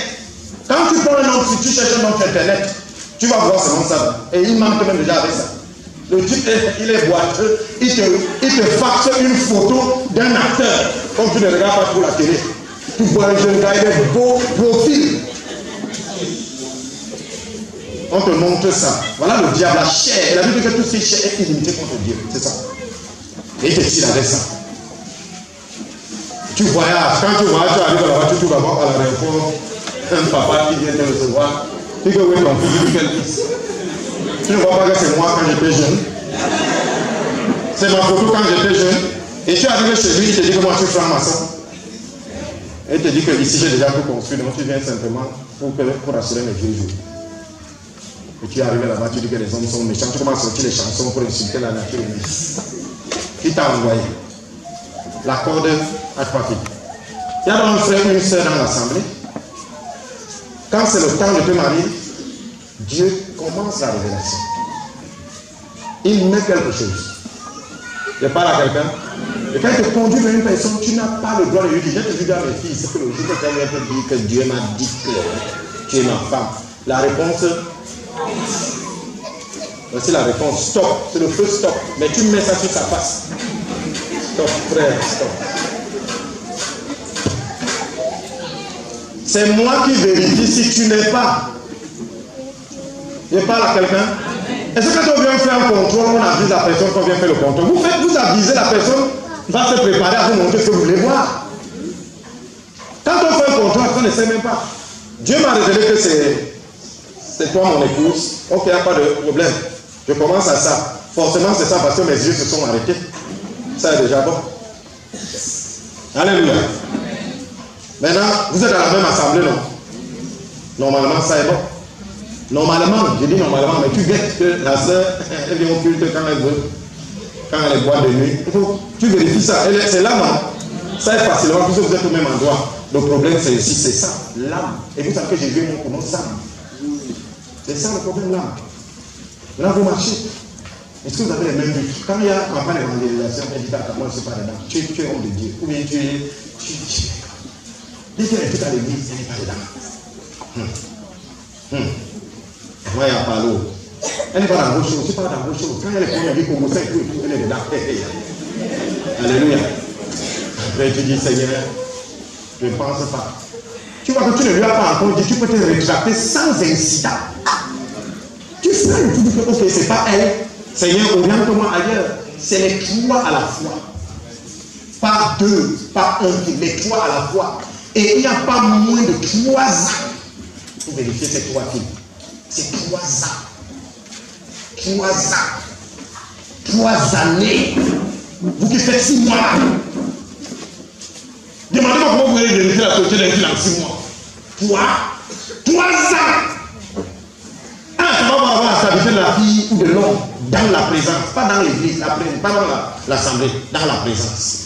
Speaker 1: Quand tu prends un nom, si tu cherches un nom sur Internet, tu vas voir seulement ça. Et il manque même déjà avec ça. Le type, il est boiteux, il te faxe une photo d'un acteur, comme tu ne regardes pas pour la télé. Tu vois un jeune gars, il est beau profil. On te montre ça. Voilà le diable, la chair. Il a dit que tout ce qui est chair est illimité contre Dieu. C'est ça. Et il te tire avec ça. Tu voyages. Quand tu voyages, tu arrives à la voiture, tu vas voir à l'aéroport un papa qui vient te recevoir. Tu dis que oui, ton fils, quel fils? Tu ne vois pas que c'est moi quand j'étais jeune. C'est ma photo quand j'étais jeune. Et tu arrives chez lui, il te dit que moi je suis franc-maçon. Et il te dit que ici j'ai déjà tout construit, donc tu viens simplement pour assurer mes vieux jours. Et tu arrives là-bas, tu dis que les hommes sont méchants, tu commences à sortir les chansons pour insulter la nature humaine. Qui t'a envoyé? La corde à 3 filles. Il y a donc un frère ou une soeur dans l'assemblée. Quand c'est le temps de te marier, Dieu commence la révélation. Il met quelque chose. Je parle à quelqu'un. Et quand il te conduit vers une personne, tu n'as pas le droit de lui dire, je te dis à mes filles, c'est que le jour que quelqu'un vient te dire que Dieu m'a dit que tu es ma femme. La réponse, voici la réponse, stop. C'est le feu stop. Mais tu mets ça sur sa face. Stop, frère, stop. C'est moi qui vérifie si tu n'es pas. Je parle à quelqu'un. Est-ce que quand on vient faire un contrôle, on avise la personne qu'on vient faire le contrôle? Vous avisez la personne, va se préparer à vous montrer ce que vous voulez voir. Quand on fait un contrôle, on ne sait même pas. Dieu m'a révélé que c'est toi mon épouse. Ok, il n'y a pas de problème. Je commence à ça. Forcément, c'est ça parce que mes yeux se sont arrêtés. Ça est déjà bon. Alléluia. Maintenant, vous êtes à la même assemblée, non? Normalement, ça est bon. Normalement, je dis normalement, mais tu guettes que la sœur, elle vient au culte quand elle veut. Quand elle est boîte de nuit. Tu vérifies ça. C'est l'âme. Ça est facilement, puisque vous êtes au même endroit. Le problème, c'est ici, c'est ça, l'âme. Et vous savez que j'ai vu mon comment ça. C'est ça le problème, l'âme. Maintenant, vous marchez. Est-ce que vous avez les mêmes buts? Quand il y a une campagne d'évangélisation, elle dit à moi, je ne suis pas dedans. Tu es homme de Dieu. Ou bien tu es. Dès qu'elle est toute à l'église, elle n'est pas dedans. Moi, il n'y a pas l'eau. Elle n'est pas dans vos choses. Je ne suis pas dans vos choses. Quand elle est première vie, comme ça, elle est dedans. Alléluia. Après, tu dis, Seigneur, je ne pense pas. Tu vois que tu ne lui as pas encore dit, tu peux te rétracter sans incident. Tu fais, tu dis que ok, c'est pas elle. Seigneur, oriente-moi ailleurs. C'est les trois à la fois. Pas deux, pas un, mais trois à la fois. Et il n'y a pas moins de 3 ans pour vérifier ces 3 filles. C'est 3 ans. 3 ans. 3 années. Vous qui faites 6 mois. Demandez-moi comment vous allez vérifier la société d'un fil en 6 mois. 3 ans. Ça va avoir la stabilité de la fille ou de l'homme dans la présence, pas dans l'église, pas dans l'assemblée, dans la présence.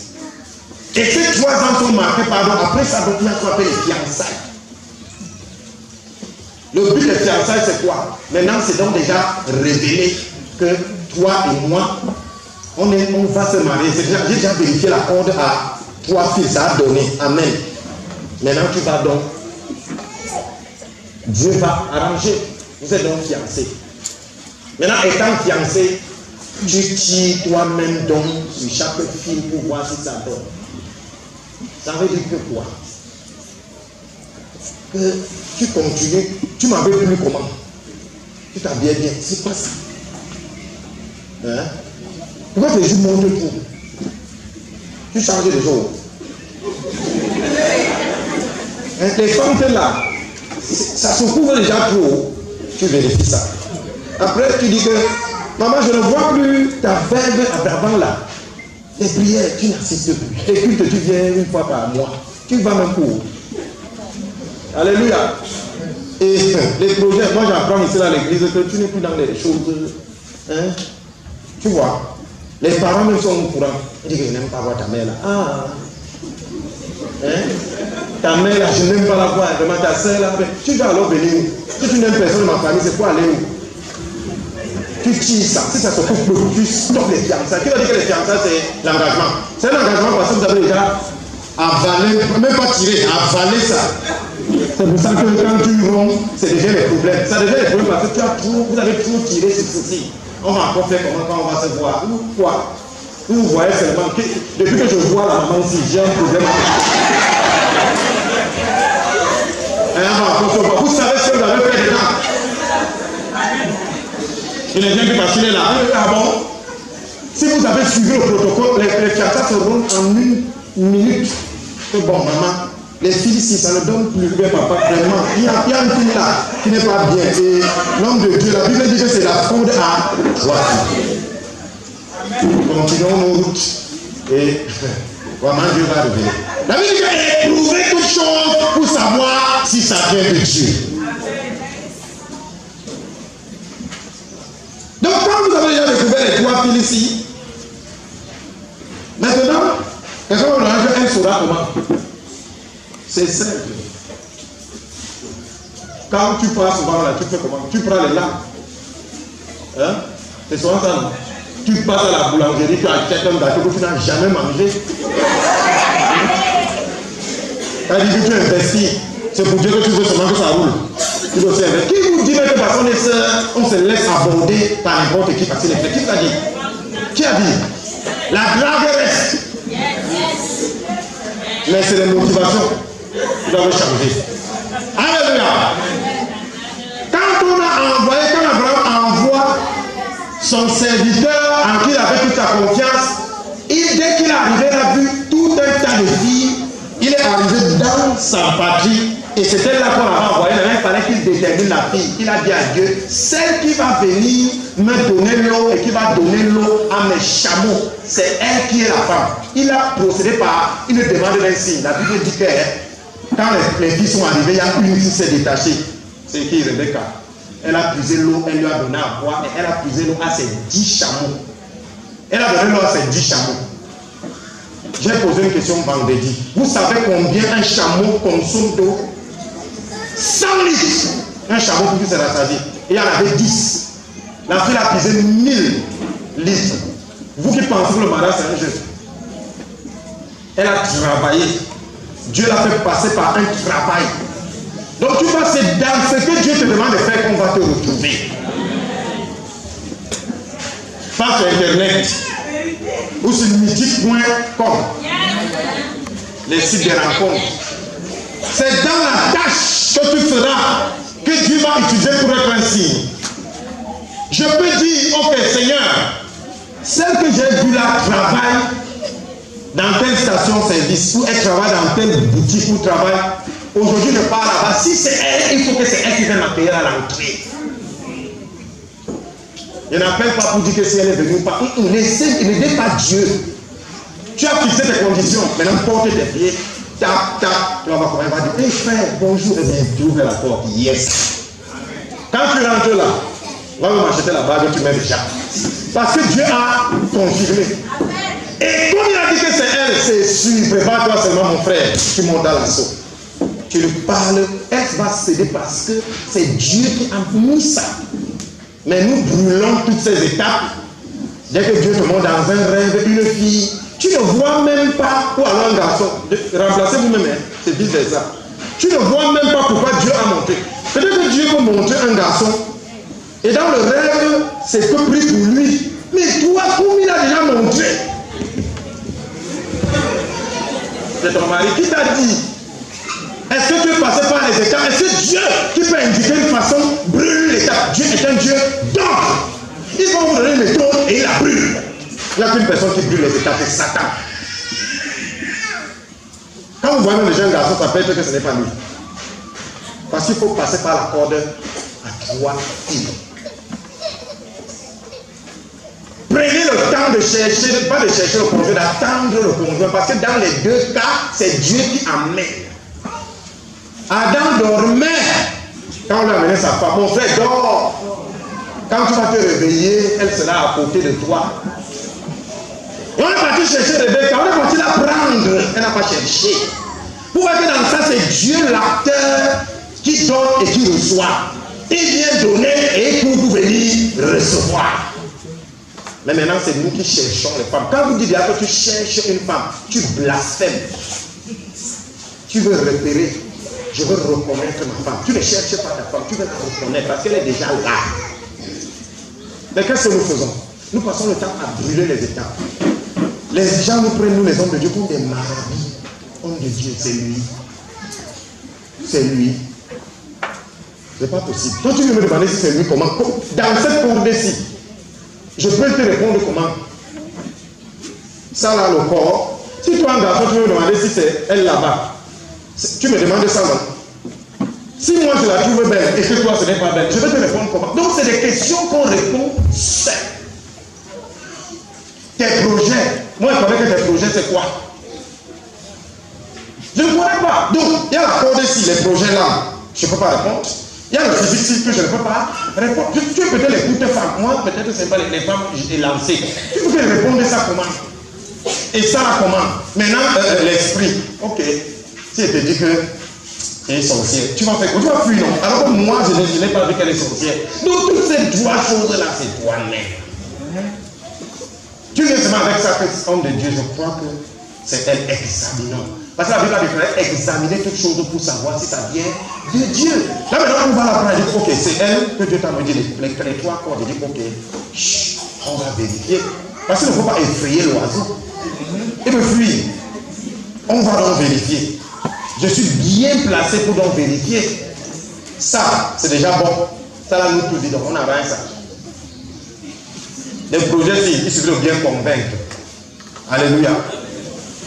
Speaker 1: Et ces 3 ans sont marqués, pardon, après ça, donc il y a ce qu'on appelle les fiançailles. Le but des fiançailles, c'est quoi? Maintenant, c'est donc déjà révélé que toi et moi, on va se marier. J'ai déjà vérifié la corde à 3 filles, ça a donné. Amen. Maintenant, tu vas donc. Dieu va arranger. Vous êtes donc fiancés. Maintenant, étant fiancé, tu tires toi-même donc sur chaque fille pour voir si ça donne. Ça veut dire que quoi? Que tu continues, tu m'avais plus comment? Tu t'habillais bien, c'est pas ça. Hein? Pourquoi tes joues montent trop? Tu changes de jour. Hein? Les femmes que là, ça se couvre déjà trop. Tu vérifies ça. Après, tu dis que maman, je ne vois plus ta verbe avant là. Les prières, tu n'assistes plus. Les cultes, tu viens une fois par mois. Tu vas même pour. Alléluia. Et les projets, moi j'apprends ici à l'église que tu n'es plus dans les choses. Hein? Tu vois, les parents même sont au courant. Ils disent que je n'aime pas voir ta mère là. Ah. Hein? Ta mère là, je n'aime pas la voir. Vraiment, ta soeur là. Tu vas alors venir où? Si tu n'aimes personne de ma famille, c'est pour aller où? Tu tires ça. Si ça se coupe, tu stoppes les fiançailles. Qui va dire que les fiançailles, c'est l'engagement? C'est un engagement parce que vous avez déjà avalé, même pas tiré, avalé ça. C'est pour ça que quand tu romps, c'est déjà les problèmes. Ça devient les problèmes parce que vous avez trop tiré sur ceci. On va encore faire comment quand on va se voir. Ou quoi? Vous voyez seulement que depuis que je vois la maman ici, j'ai un problème. Vous savez ce que vous avez fait dedans. Il ne vient plus parce qu'il est là. Ah bon? Si vous avez suivi le protocole, les fiançailles seront en 1 minute. Bon, maman, les filles, si ça ne donne plus bien, papa, vraiment. Il y a une fille là qui n'est pas bien. Et l'homme de Dieu, la Bible dit que c'est la fraude à 3 filles. Continuons nos routes. Et vraiment, Dieu va révéler. La Bible dit qu'il éprouver toute chose pour savoir si ça vient de Dieu. Donc, quand vous avez déjà découvert les 3 filles ici, maintenant, quelqu'un va l'arranger, elle saura comment. C'est simple. Quand tu pars souvent là, tu fais comment? Tu prends les lames. Hein? C'est souvent ça, non? Tu passes à la boulangerie, tu achètes un gâteau que tu n'as jamais mangé. Elle dit que tu investis. C'est pour Dieu que tu veux seulement que ça roule. Tu dois faire. Qui vous dit que parce qu'on est sœurs, on se laisse aborder par n'importe qui parce qu'il est fait? Qui l'a dit? Qui a dit? La grave reste. Mais c'est les motivations qui doivent changer. Alléluia. Quand on a envoyé, quand Abraham envoie son serviteur en qui il avait toute sa confiance, dès qu'il est arrivé, il a vu tout un tas de filles. Il est arrivé dans sa patrie. Et c'était là qu'on a envoyé. Il fallait qu'il détermine la fille. Il a dit à Dieu, celle qui va venir me donner l'eau et qui va donner l'eau à mes chameaux, c'est elle qui est la femme. Il a procédé par une demande d'un signe. La Bible dit que quand les filles sont arrivées, il y a une qui s'est détachée. C'est qui, Rebecca? Elle a puisé l'eau, elle lui a donné à boire et elle a puisé l'eau à ses 10 chameaux. Elle a donné l'eau à ses 10 chameaux. J'ai posé une question vendredi. Vous savez combien un chameau consomme d'eau? 100 litres. Un chameau pour qu'il se rassasie. Et il y en avait 10. La fille a puisé 1000 litres. Vous qui pensez que le mariage c'est un jeu. Elle a travaillé. Dieu l'a fait passer par un travail. Donc tu vois, c'est dans ce que Dieu te demande de faire qu'on va te retrouver. Pas sur Internet ou sur mythique.com, les sites de rencontres. C'est dans la tâche que tu feras que Dieu va utiliser pour être un signe. Je peux dire, ok Seigneur, celle que j'ai vue là travaille dans telle station-service, ou elle travaille dans telle boutique ou travaille. Aujourd'hui, je pars là-bas. Si c'est elle, il faut que c'est elle qui vienne m'accueillir à l'entrée. Je n'appelle pas pour dire que si elle est venue ou pas. Il n'aide pas Dieu. Tu as fixé tes conditions. Maintenant, porte tes pieds. Tap, tap. Tu vas voir comment elle va dire. Hey frère, bonjour. Et bien, tu ouvres la porte. Yes. Quand tu rentres là, va me m'acheter la bague que tu mets déjà. Parce que Dieu a confirmé. Et comme il a dit que c'est elle, c'est sûr. Prépare-toi seulement, mon frère. Tu montes dans l'assaut. Tu lui parles, elle va céder parce que c'est Dieu qui a mis ça. Mais nous brûlons toutes ces étapes. Dès que Dieu te montre dans un rêve une fille, tu ne vois même pas, ou alors un garçon, remplacez vous-même, hein, c'est vice versa. Tu ne vois même pas pourquoi Dieu a montré. Peut-être que Dieu peut montrer un garçon, et dans le rêve, c'est peu pris pour lui. Mais toi, comme il a déjà montré, c'est ton mari qui t'a dit. Est-ce que tu es passé par les étapes? Est-ce que Dieu qui peut indiquer une façon brûle l'étape? Dieu est un Dieu. Donc, ils vont vous donner les taux et il la brûle. Il n'y a qu'une personne qui brûle les étapes, c'est Satan. Quand vous voyez les jeunes garçons, ça peut être que ce n'est pas lui. Parce qu'il faut passer par la corde à 3 filles. Prenez le temps de chercher, pas de chercher le conjoint, d'attendre le conjoint. Parce que dans les deux cas, c'est Dieu qui amène. Adam dormait quand on a amené sa femme. Mon frère dort. Quand tu vas te réveiller, elle sera à côté de toi. Et on est parti chercher Rebecca, on est parti la prendre. Elle n'a pas cherché. Vous voyez que dans ça, c'est Dieu l'acteur qui donne et qui reçoit. Il vient donner et pour vous venir recevoir. Mais maintenant, c'est nous qui cherchons les femmes. Quand vous dites que tu cherches une femme, tu blasphèmes. Tu veux repérer. Je veux reconnaître ma femme. Tu ne cherches pas ta femme, tu veux la reconnaître parce qu'elle est déjà là. Mais qu'est-ce que nous faisons? Nous passons le temps à brûler les étapes. Les gens nous prennent, nous les hommes de Dieu, comme des marabouts. Homme de Dieu, c'est lui. C'est lui. C'est pas possible. Toi, tu veux me demander si c'est lui, comment? Dans cette corde-ci, je peux te répondre comment? Ça là, le corps. Si toi, un garçon, tu veux me demander si c'est elle là-bas. Tu me demandes ça, non? Si moi je la trouve belle et que toi ce n'est pas belle, je vais te répondre comment? Donc c'est des questions qu'on répond seul. Tes projets, moi je connais que tes projets c'est quoi? Je ne connais pas. Donc il y a la corde ici, les projets là, je ne peux pas répondre. Il y a le physique ici que je ne peux pas répondre. Tu es peut-être l'écoute femme, moi peut-être c'est pas les femmes que j'ai lancées. Tu peux me répondre ça comment? Et ça là comment? Maintenant l'esprit, ok. Si elle te dit qu'elle est sorcière, tu vas faire quoi? Tu vas fuir, non? Alors que moi, je n'ai pas vu qu'elle est sorcière. Donc, toutes ces trois choses-là, c'est toi-même. Tu viens seulement avec ça, que homme de Dieu, je crois que c'est elle examinant. Parce que la Bible a dit examiner toutes choses pour savoir si ça vient de Dieu. Là, maintenant, on va la prendre et dire, ok, c'est elle que Dieu t'a dit, les trois cordes, il dit, ok, chut, on va vérifier. Parce qu'il ne faut pas effrayer l'oiseau. Il me fuit. On va donc vérifier. Je suis bien placé pour donc vérifier. Ça, c'est déjà bon. Ça, là, nous tous disons, on a rien ça. Les projets, il suffit de bien convaincre. Alléluia.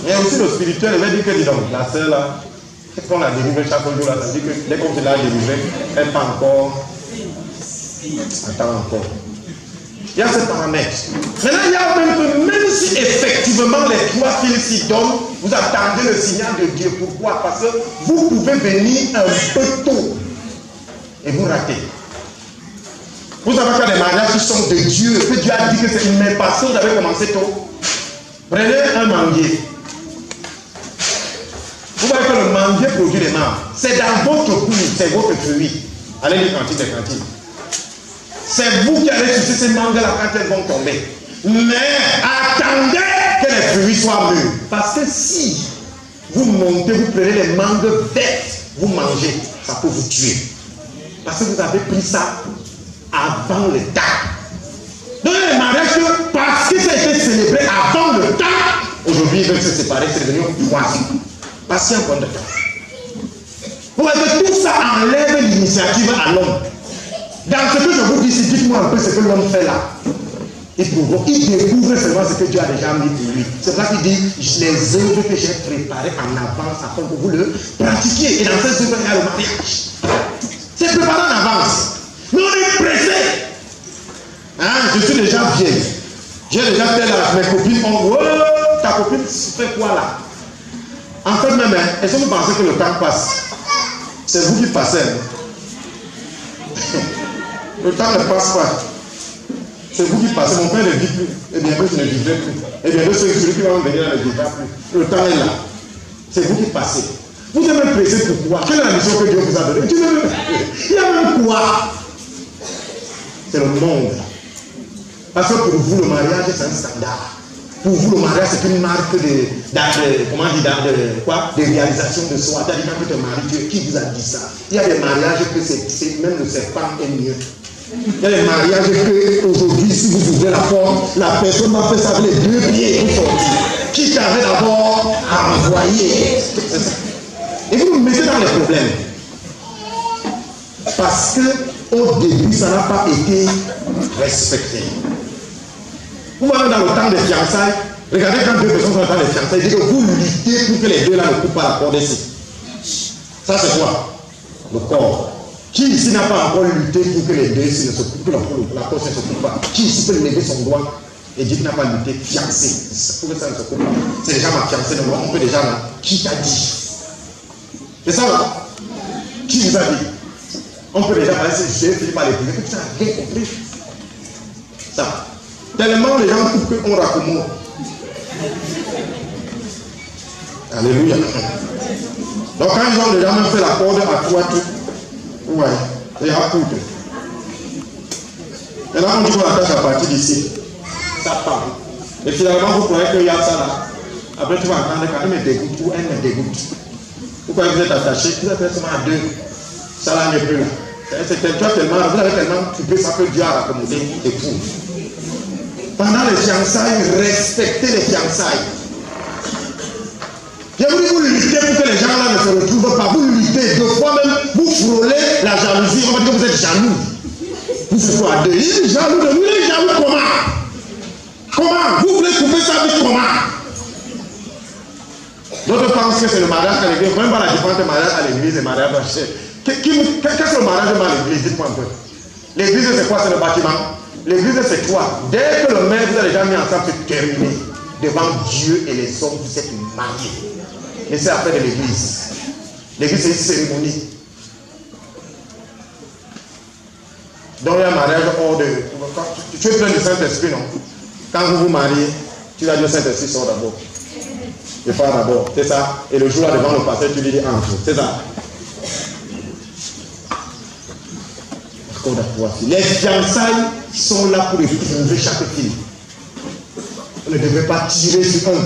Speaker 1: Mais aussi le spirituel, il va dire que, dis donc, la sœur là, qu'est-ce qu'on a délivré chaque jour là, ça veut dire que dès qu'on se l'a délivré, elle pas encore. Attends encore. Il y a ce paramètre. Maintenant, il y a même si effectivement les 3 fils s'y donnent, vous attendez le signal de Dieu. Pourquoi? Parce que vous pouvez venir un peu tôt et vous ratez. Vous savez qu'il y a des mariages qui sont de Dieu, que Dieu a dit que c'est une même passion, vous avez commencé tôt. Prenez un manguier. Vous voyez que le manguier produit des mangues. C'est dans votre cours, c'est votre fruit. Allez lire Cantique des Cantiques. C'est vous qui allez chercher ces mangues-là quand elles vont tomber. Mais attendez que les fruits soient mûrs. Parce que si vous montez, vous prenez les mangues vertes, vous mangez, ça peut vous tuer. Parce que vous avez pris ça avant le temps. Donc les mariages, parce que ça a été célébré avant le temps, aujourd'hui ils veulent se séparer, c'est devenu 3 ans. Passez un bon de temps. Vous voyez que tout ça enlève l'initiative à l'homme. Dans ce que je vous dis, dites-moi un peu ce que l'homme fait là. Il découvre seulement ce que Dieu a déjà mis pour lui. C'est pour ça qu'il dit, les œuvres que j'ai préparées en avance afin que vous le pratiquiez. Et dans ces œuvres, il y a le mariage. C'est préparé en avance. Mais on est pressé. Hein? Je suis déjà vieille. J'ai déjà fait là, mes copines ont dit, oh, ta copine fait quoi là? En fait, même, est-ce que vous pensez que le temps passe? C'est vous qui passez. Le temps ne passe pas. C'est vous qui passez. Mon père ne vit plus. Et bien que je ne vivrai plus. Et bien que celui qui va venir ne vivra plus. Le temps est là. C'est vous qui passez. Vous êtes même pressé pour quoi? Quelle est la mission que Dieu vous a donnée? Il y a même quoi? C'est le monde. Parce que pour vous, le mariage, c'est un standard. Pour vous, le mariage, c'est une marque de réalisation de soi. C'est-à-dire quand tu te maries, qui vous a dit ça? Il y a des mariages que c'est même le serpent est mieux. Il y a des mariages que aujourd'hui, si vous ouvrez la porte, la personne va faire ça avec les 2 pieds pour sortir. Qui t'avait d'abord envoyé? Et vous vous mettez dans les problèmes. Parce que au début, ça n'a pas été respecté. Vous voyez dans le temps des fiançailles, regardez quand 2 personnes sont dans les fiançailles, il dit que vous luttez pour que les 2 là ne coupent pas la corde ici. Ça c'est quoi? Le corps. Qui ici n'a pas encore lutté pour que les 2 ici ne se coupent, que la corde ne se coupe pas? Qui ici peut lever son doigt et dire qu'il n'a pas lutté, fiancé? Pour que ça ne se coupe pas. C'est déjà ma fiancée, donc on peut déjà là. Qui t'a dit? C'est ça là? Qui vous a dit? On peut déjà parler, j'ai fini par l'épouser, que tu n'as rien compris. Ça. Tellement les gens coupent qu'on raccommode. Alléluia. Donc quand ils ont déjà même fait la corde à toi, tout, ouais, c'est à coudre. Et là on dit qu'on attache à partir d'ici. Ça part. Et finalement vous croyez qu'il y a ça là. Après tu vas entendre quand elle me dégoûte, ou elle me dégoûte. Vous croyez que vous êtes attaché, vous êtes seulement à 2. Ça là n'est plus là. C'est tellement, vous avez tellement coupé ça que Dieu a raccommodé et pour. Pendant les fiançailles, respectez les fiançailles. Je vous dis, vous luttez pour que les gens là ne se retrouvent pas. Vous luttez 2 fois même, vous frôlez la jalousie. On va dire que vous êtes jaloux. Vous faites quoi à 2? Il est jaloux de lui, il est jaloux comment? Comment? Vous voulez couper ça avec comment? D'autres pensent que c'est le mariage à l'église. Même pas la différence de mariage à l'église et mariage à chez. Qu'est-ce que le mariage à l'église? Dites-moi un peu. L'église, c'est quoi? C'est le bâtiment. L'église, c'est toi. Dès que le maire vous a déjà mis ensemble, c'est terminé. Devant Dieu et les hommes, vous êtes mariés. Et c'est après de l'église. L'église, c'est une cérémonie. Donc, il y a un mariage hors de. Tu es plein du Saint-Esprit, non? Quand vous vous mariez, tu vas dire Saint-Esprit sort d'abord. Je pars d'abord, c'est ça. Et le jour là devant le pasteur, tu lui dis entre. C'est ça. Les fiançailles sont là pour éprouver chaque fille. On ne devrait pas tirer sur un,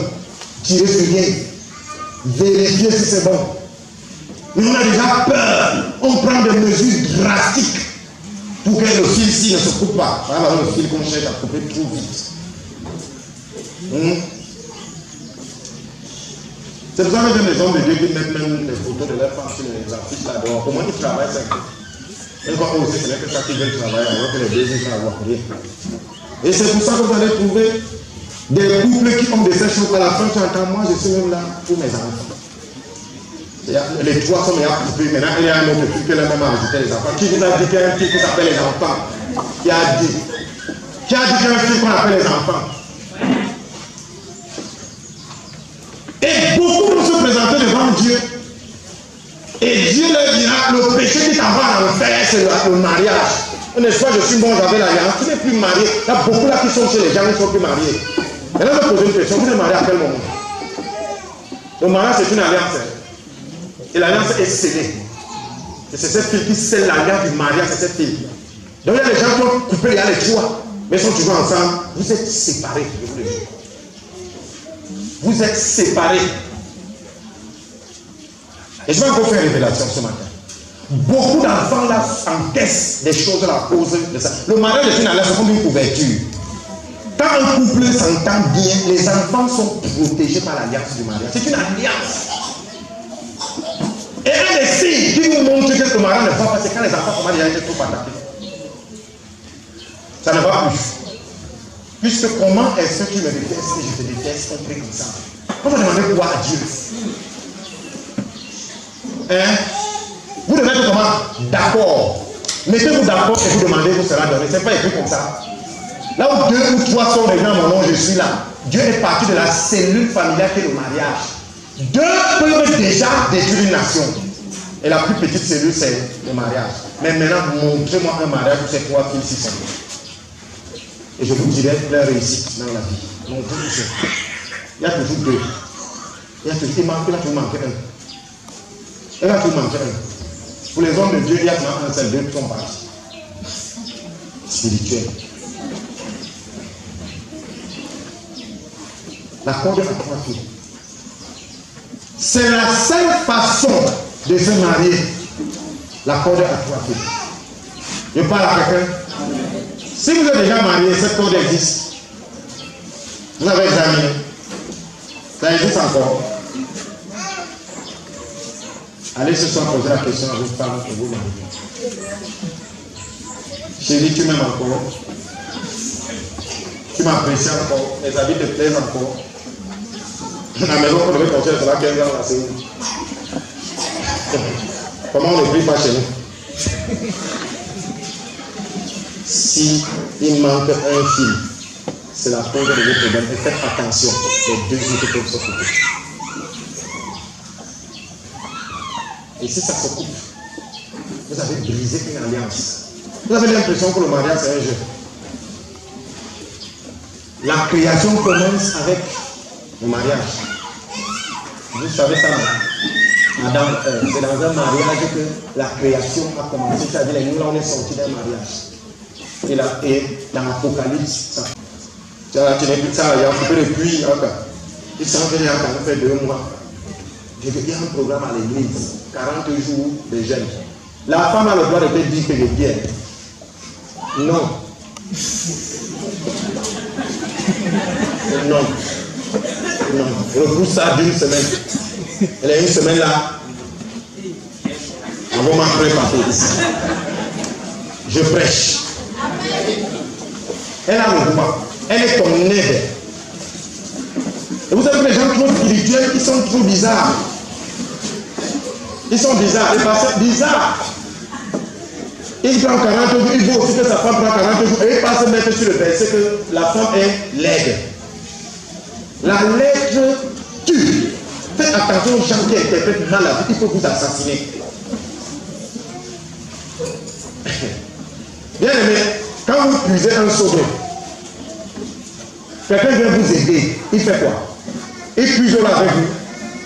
Speaker 1: tirer sur rien, vérifier si c'est bon. Mais on a déjà peur. On prend des mesures drastiques pour que le fil-ci ne se coupe pas. Voilà le fil qu'on cherche à couper trop vite. C'est pour ça que les hommes de Dieu qui mettent même les photos de leurs femmes sur les affiches là-dedans. Comment ils travaillent ça? Et quand on sait, ce n'est que ça qui veut travailler, alors que les deux ne vont avoir rien. Et c'est pour ça que vous allez trouver des couples qui ont des sèches à la fin, tu entends, moi je suis même là pour mes enfants. Les trois sont meilleurs couples, maintenant il y a un autre truc qui est le même à ajouter les enfants. Qui vous a dit qu'il y a un truc qui s'appelle les enfants? Qui a dit qu'il y a un truc qu'on appelle les enfants? Et beaucoup vont se présenter devant Dieu. Et Dieu leur dira, le péché qui t'envoie en enfer, c'est le mariage. N'est-ce pas, je suis bon, j'avais l'alliance. Tu n'es plus marié. Il y a beaucoup là qui sont chez les gens, ils ne sont plus mariés. Maintenant, je vais poser une question. Vous êtes marié à quel moment? Le mariage, c'est une alliance. Et l'alliance est scellée. Et c'est cette fille qui scelle l'alliance du mariage, c'est cette fille. Donc, il y a des gens qui ont coupé, il y a les trois. Mais ils sont toujours ensemble. Vous êtes séparés, je vous le dis. Vous êtes séparés. Et je vais encore faire une révélation ce matin. Beaucoup d'enfants là encaissent des choses à la cause de ça. Le mariage est une alliance, c'est comme une couverture. Quand un couple s'entend bien, les enfants sont protégés par l'alliance du mariage. C'est une alliance. Et un des signes qui nous montre que le mariage ne va pas, c'est quand les enfants commencent déjà à être trop attaqués. Ça ne va plus. Puisque comment est-ce que tu me détestes et je te déteste, on prie comme ça. On va demander quoi à Dieu? Hein? Vous devez être comment? D'accord. Mettez-vous d'accord et vous demandez, vous sera donné. Ce n'est pas écrit comme ça. Là où 2 ou 3 sont réunis en mon nom, je suis là. Dieu est parti de la cellule familiale qui est le mariage. 2 peuvent déjà détruire une nation. Et la plus petite cellule, c'est le mariage. Mais maintenant, montrez-moi un mariage où c'est 3 filles, 6 sont. Et je vous dirai leur réussite dans la vie. Montrez-vous ça. Il y a toujours 2. Il a toujours manqué un. Il a toujours manqué un. Pour les hommes de Dieu, il y a un seul, 2 qui sont partis. Spirituel. La corde à 3 filles. C'est la seule façon de se marier. La corde à 3 filles. Je parle à quelqu'un. Si vous êtes déjà marié, cette corde existe. Vous avez examiné. Ça existe encore. Allez ce soir poser la question à vos femmes et vos maris. Chérie, tu m'aimes encore? Tu m'apprécies encore? Les habits te plaisent encore? La maison qu'on devait construire, c'est là 15 ans là, c'est où? Comment on ne prie pas chez nous? Si il manque un fil, c'est la cause de vos problèmes. Et faites attention, les 2 autres peuvent s'occuper. Et si ça se coupe, vous avez brisé une alliance. Vous avez l'impression que le mariage c'est un jeu. La création commence avec le mariage. Vous savez ça, madame, c'est dans un mariage que la création a commencé. C'est-à-dire, nous là on est sortis d'un mariage. Et dans l'Apocalypse, ça. Tu n'es plus ça, il y a coupé le puits. Il s'en fait quand même fait 2 mois. Il y a un programme à l'église, 40 jours de jeûne. La femme a le droit de te dire que je viens. Non. Non. Non. Repousse ça d'une semaine. Elle est une semaine là. On va m'en préparer ici. Je prêche. Elle a le droit. Elle est ton aide. Et vous savez que les gens trop spirituels, ils sont trop bizarres. Ils sont bizarres. Les pasteurs bizarres. Il prend 40 jours, il veut aussi que sa femme prend 40 jours. Et il passe mettre sur le verset que la femme est laide. La lettre tue. Faites attention aux gens qui interprètent mal la vie. Il faut vous assassiner. Bien aimé, quand vous puisez un seau d'eau, quelqu'un vient vous aider, il fait quoi? Il puise l'eau avec vous,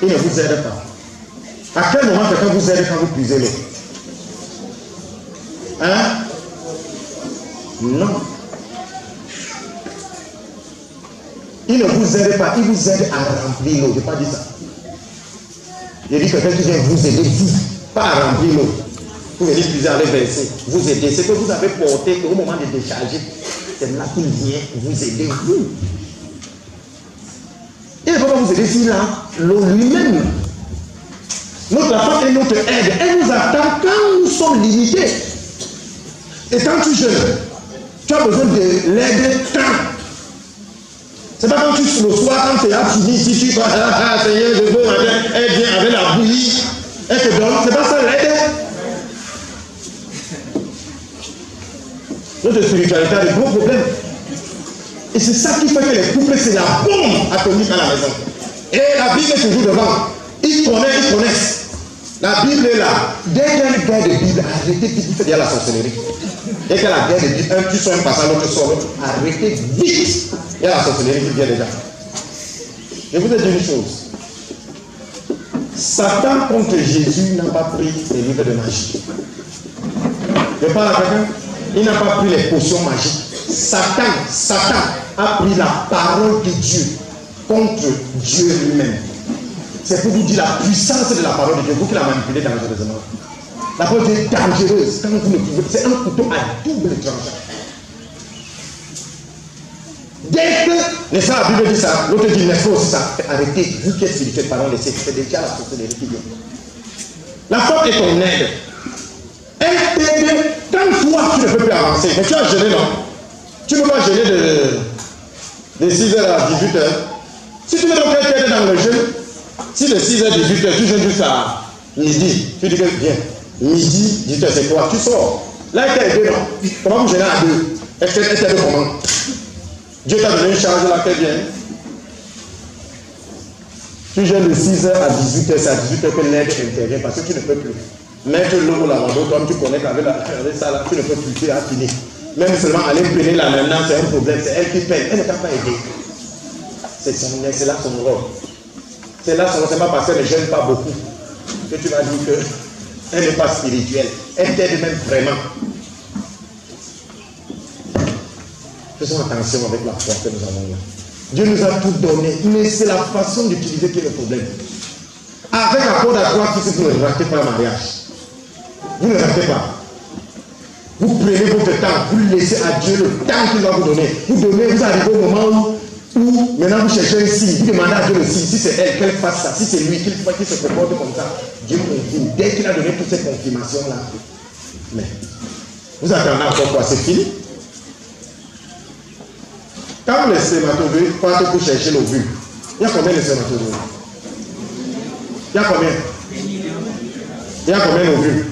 Speaker 1: il ne vous aide pas. À quel moment quelqu'un vous aide quand vous puisez l'eau? Hein? Non. Il ne vous aide pas, il vous aide à remplir l'eau. Je n'ai pas dit ça. Il dit quelqu'un qui vient vous aider, vous, pas à remplir l'eau. Vous venez puiser avec verser, vous aider. Ce que vous avez porté au moment de décharger, c'est là qu'il vient vous aider, vous. Il ne peut pas vous aider s'il a l'eau lui-même. Notre femme est notre aide. Elle nous attend quand nous sommes limités. Et quand tu jeûnes, tu as besoin de l'aide quand? C'est pas quand tu le soir, quand tu es fini, si tu vas, Seigneur, je veux, elle vient avec la bouillie, elle te donne, c'est pas ça l'aide. Notre spiritualité a de gros problèmes. Et c'est ça qui fait que les couples, c'est la bombe atomique à la maison. Et la Bible est toujours devant. Ils connaissent. La Bible est là. Dès qu'il y a une guerre de Bible, arrêtez vite, il y a la sorcellerie. Dès qu'il y a la guerre de Bible, un tu sors un passage, l'autre sort l'autre, arrêtez vite. Il y a la sorcellerie qui vient déjà. Je vous ai dit une chose. Satan contre Jésus n'a pas pris les livres de magie. Je parle à quelqu'un. Il n'a pas pris les potions magiques. Satan a pris la parole de Dieu contre Dieu lui-même. C'est pour vous dire la puissance de la parole de Dieu, vous qui la manipulez dangereusement. La parole de Dieu est dangereuse. Quand vous ne pouvez, c'est un couteau à double tranchant. Dès que, n'est-ce pas, la Bible dit ça, l'autre dit, n'est-ce pas aussi ça? Arrêtez, vous qui êtes spirituel, parlons laissez, c'est déjà la sorcellerie qui vient. La faute est ton aide. Elle t'aide quand toi tu ne peux plus avancer. Mais tu as jeûné, non? Tu ne peux pas jeûner de 6h à 18h. Si tu veux donc être dans le jeûne, si de 6h à 18h, tu jeûnes juste à midi, tu dis que bien, midi, 18h, c'est quoi? Tu sors. Là, elle t'a aidé, non? Comment vous jeûnez à deux? Elle t'aide comment? Dieu t'a donné une charge là, t'es bien. Tu jeûnes de 6h à 18h, c'est à 18h que l'aide intervient parce que tu ne peux plus. Mettre l'eau au lavabo, toi tu connais qu'avec ça là, tu ne peux plus, tu as fini. Même seulement aller payer là maintenant, c'est un problème, c'est elle qui paye. Elle ne t'a pas aidé. C'est là son rôle. C'est là son rôle, c'est pas parce qu'elle ne gêne pas beaucoup que tu vas dire qu'elle n'est pas spirituelle. Elle t'aide même vraiment. Faisons attention avec la foi que nous avons là. Dieu nous a tout donné, mais c'est la façon d'utiliser qui est le problème. Avec accord d'accord, vous ne ratez pas le mariage. Vous ne ratez pas. Vous prenez votre temps, vous laissez à Dieu le temps qu'il va vous donner. Vous arrivez au moment où maintenant vous cherchez un signe, vous demandez à Dieu le signe, si c'est elle, qu'elle fasse ça, si c'est lui, qu'il se comporte comme ça. Dieu confirme. Dès qu'il a donné toutes ces confirmations-là, mais vous attendez encore quoi? C'est fini? Quand les spermatozoïdes partent pour chercher l'ovule, il y a combien de spermatozoïdes? Il y a combien? Il y a combien d'ovules?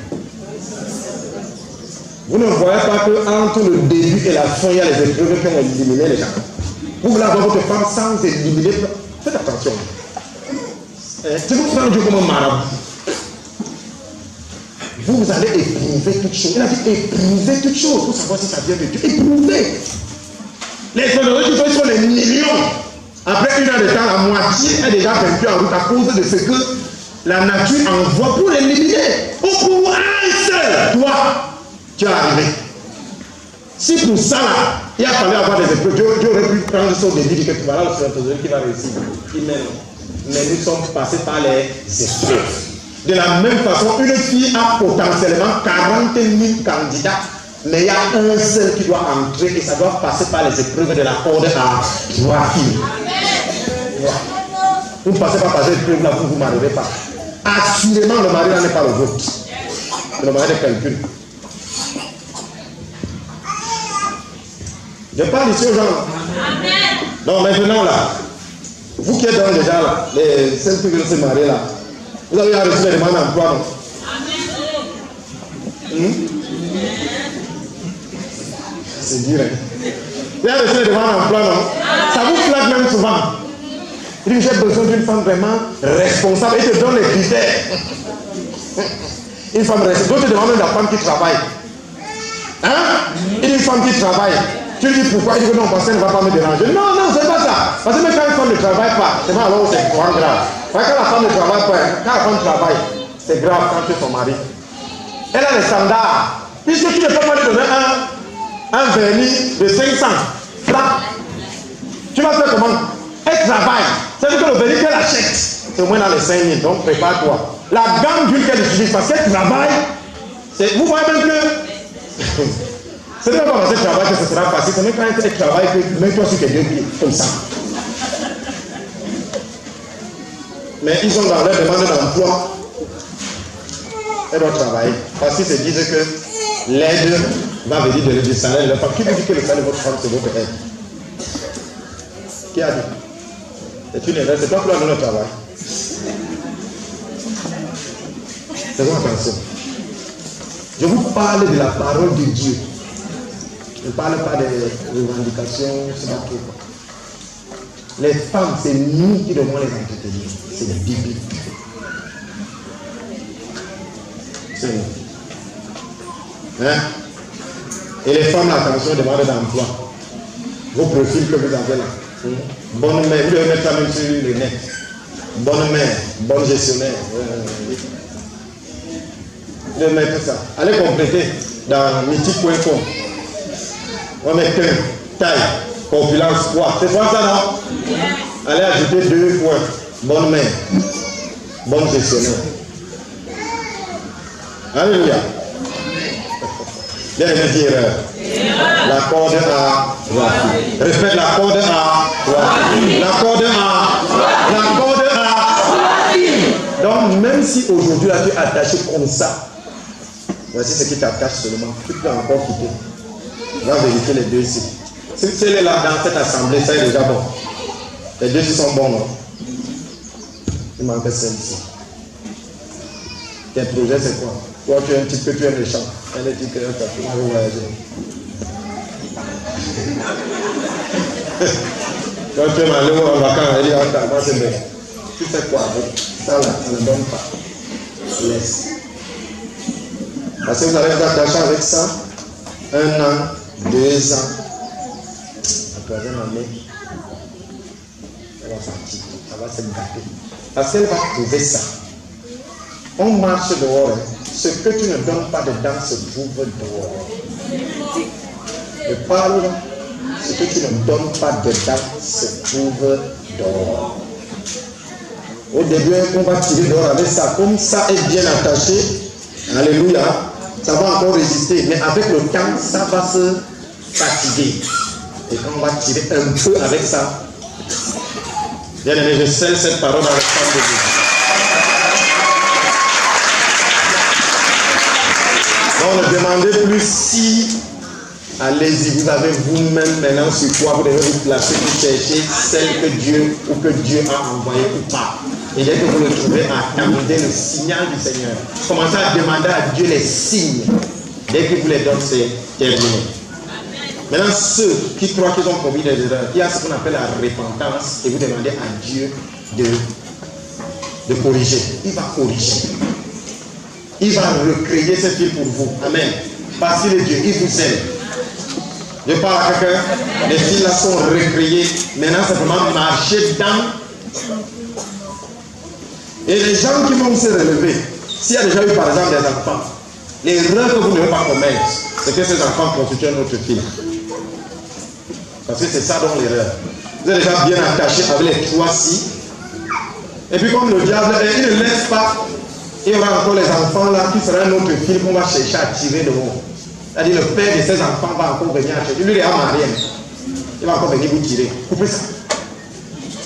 Speaker 1: Vous ne voyez pas qu'entre le début et la fin, il y a les épreuves qui ont éliminé les gens. Vous voulez avoir votre femme sans éliminer. Faites attention. Si vous prenez Dieu comme un marabout, vous allez éprouver toute chose. Il a dit éprouver toute chose pour savoir si ça vient de Dieu. Éprouver. Les chronologies qui sont les millions. Après une heure de temps, la moitié est déjà vaincue en route à cause de ce que la nature envoie pour l'éliminer. Au pouvoir seul, toi, tu es arrivé. Si pour ça, là, il a fallu avoir des épreuves, Dieu aurait pu prendre son début et dire que voilà le spermatozoïde qui va réussir. Mais nous sommes passés par les épreuves. De la même façon, une fille a potentiellement 40 000 candidats, mais il y a un seul qui doit entrer et ça doit passer par les épreuves de la corde à 3 filles. Vous ne passez pas par ces épreuves-là, vous ne m'arrivez pas. Assurément, le mari n'est pas le vôtre. C'est le mari de quelqu'un. Je parle ici aux gens. Amen. Donc maintenant là, vous qui êtes dans déjà là, les 5 qui veulent se marier là, vous avez reçu les demandes d'emploi, non? Amen. C'est dur, hein? Vous avez reçu les demandes d'emploi, non? Ça vous flatte même souvent. Il dit, j'ai besoin d'une femme vraiment responsable. Il te donne les critères. Une femme responsable. D'autres te demandent même la femme qui travaille. Hein? Il dit une femme qui travaille. Tu lui dis pourquoi? Il dit que non, parce qu'elle ne va pas me déranger. Non, non, c'est pas ça. Parce que même quand une femme ne travaille pas, c'est pas alors c'est grave. Parce que quand la femme ne travaille pas, quand la femme travaille, c'est grave quand tu es son mari. Elle a les standards. Puisque tu ne peux pas lui donner un vernis de 500 francs. Tu vas faire comment? Elle travaille. C'est-à-dire que le vernis qu'elle achète, c'est au moins dans les 5 000. Donc prépare-toi. La gamme d'huile qu'elle utilise, parce qu'elle travaille, vous voyez même que. Ce n'est pas parce qu'elle travaille que ce sera facile. C'est même quand elle travaille que mets-toi sur tes deux pieds, comme ça. Mais ils sont dans leur demande d'emploi. Elle doit travailler. Parce qu'ils se disent que l'aide va venir de le salaire de leur femme. Qui vous dit que le salaire de votre femme, c'est votre aide? Qui a dit? C'est une erreur, c'est pas pour le travail. Faisons attention. Je vous parle de la parole de Dieu. Je ne parle pas des revendications, c'est pas trop. Les femmes, c'est nous qui devons les entretenir. C'est biblique. C'est nous. Hein? Et les femmes, attention, demandent d'emploi. Vos profils que vous avez là. Bonne mère, vous devez mettre ça même sur le net. Bonne mère, bonne gestionnaire. Vous devez mettre ça. Allez compléter dans mythique.com. On met taille, population, poids. C'est quoi ça, non? Allez ajouter 2 points. Bonne mère, bonne gestionnaire. Alléluia. Viens me dire la corde à Joachim. Répète la corde à Joachim. La corde à. La corde à. Donc, même si aujourd'hui tu es attaché comme ça, voici ce qui t'attache seulement. Tu peux encore quitter. On va vérifier les deux ici. Si elle est là dans cette assemblée, ça est déjà bon. Les deux ici sont bons, non? Il manque celle-ci. Quel projet c'est quoi? Toi, tu es un petit peu, tu aimes les champs. Elle est dit que tu as voyager. Toi, tu aimes aller en vacances, elle dit, moi c'est bien. Tu fais quoi avec ça là? Ça ne donne pas. Laisse. Parce que vous allez vous attacher avec ça 1 an, 2 ans. La troisième année, elle va partir. Elle va se gâter. Parce qu'elle va trouver ça. On marche dehors. Ce que tu ne donnes pas dedans se trouve dehors. Je parle. Ce que tu ne donnes pas dedans se trouve dehors. Au début, on va tirer dehors avec ça. Comme ça est bien attaché, alléluia, ça va encore résister. Mais avec le temps, ça va se fatiguer. Et quand on va tirer un peu avec ça, bien aimé, je scelle cette parole dans le sang de Dieu. Donc ne demandez plus si, allez-y, vous avez vous-même maintenant sur quoi vous devez vous placer pour chercher celle que Dieu ou que Dieu a envoyée ou pas. Et dès que vous le trouvez, attendez le signal du Seigneur. Commencez à demander à Dieu les signes. Dès que vous les donnez, c'est terminé. Maintenant, ceux qui croient qu'ils ont commis des erreurs, il y a ce qu'on appelle la repentance et vous demandez à Dieu de corriger. Il va corriger. Il va recréer ce fil pour vous. Amen. Parce qu'il est Dieu, il vous aime. Je parle à quelqu'un, les fils là sont recréés. Maintenant, c'est vraiment marcher dans. Et les gens qui vont se relever, s'il y a déjà eu par exemple des enfants, l'erreur que vous ne devez pas commettre, c'est que ces enfants constituent un autre fil. Parce que c'est ça donc l'erreur. Vous êtes déjà bien attaché avec les 3-6. Et puis comme le diable, il ne laisse pas. Il y aura encore les enfants là qui sera un autre fil qu'on va chercher à tirer de vous. C'est-à-dire le père de ces enfants va encore venir acheter. Lui, il est à marier. Il va encore venir vous tirer. Coupez ça.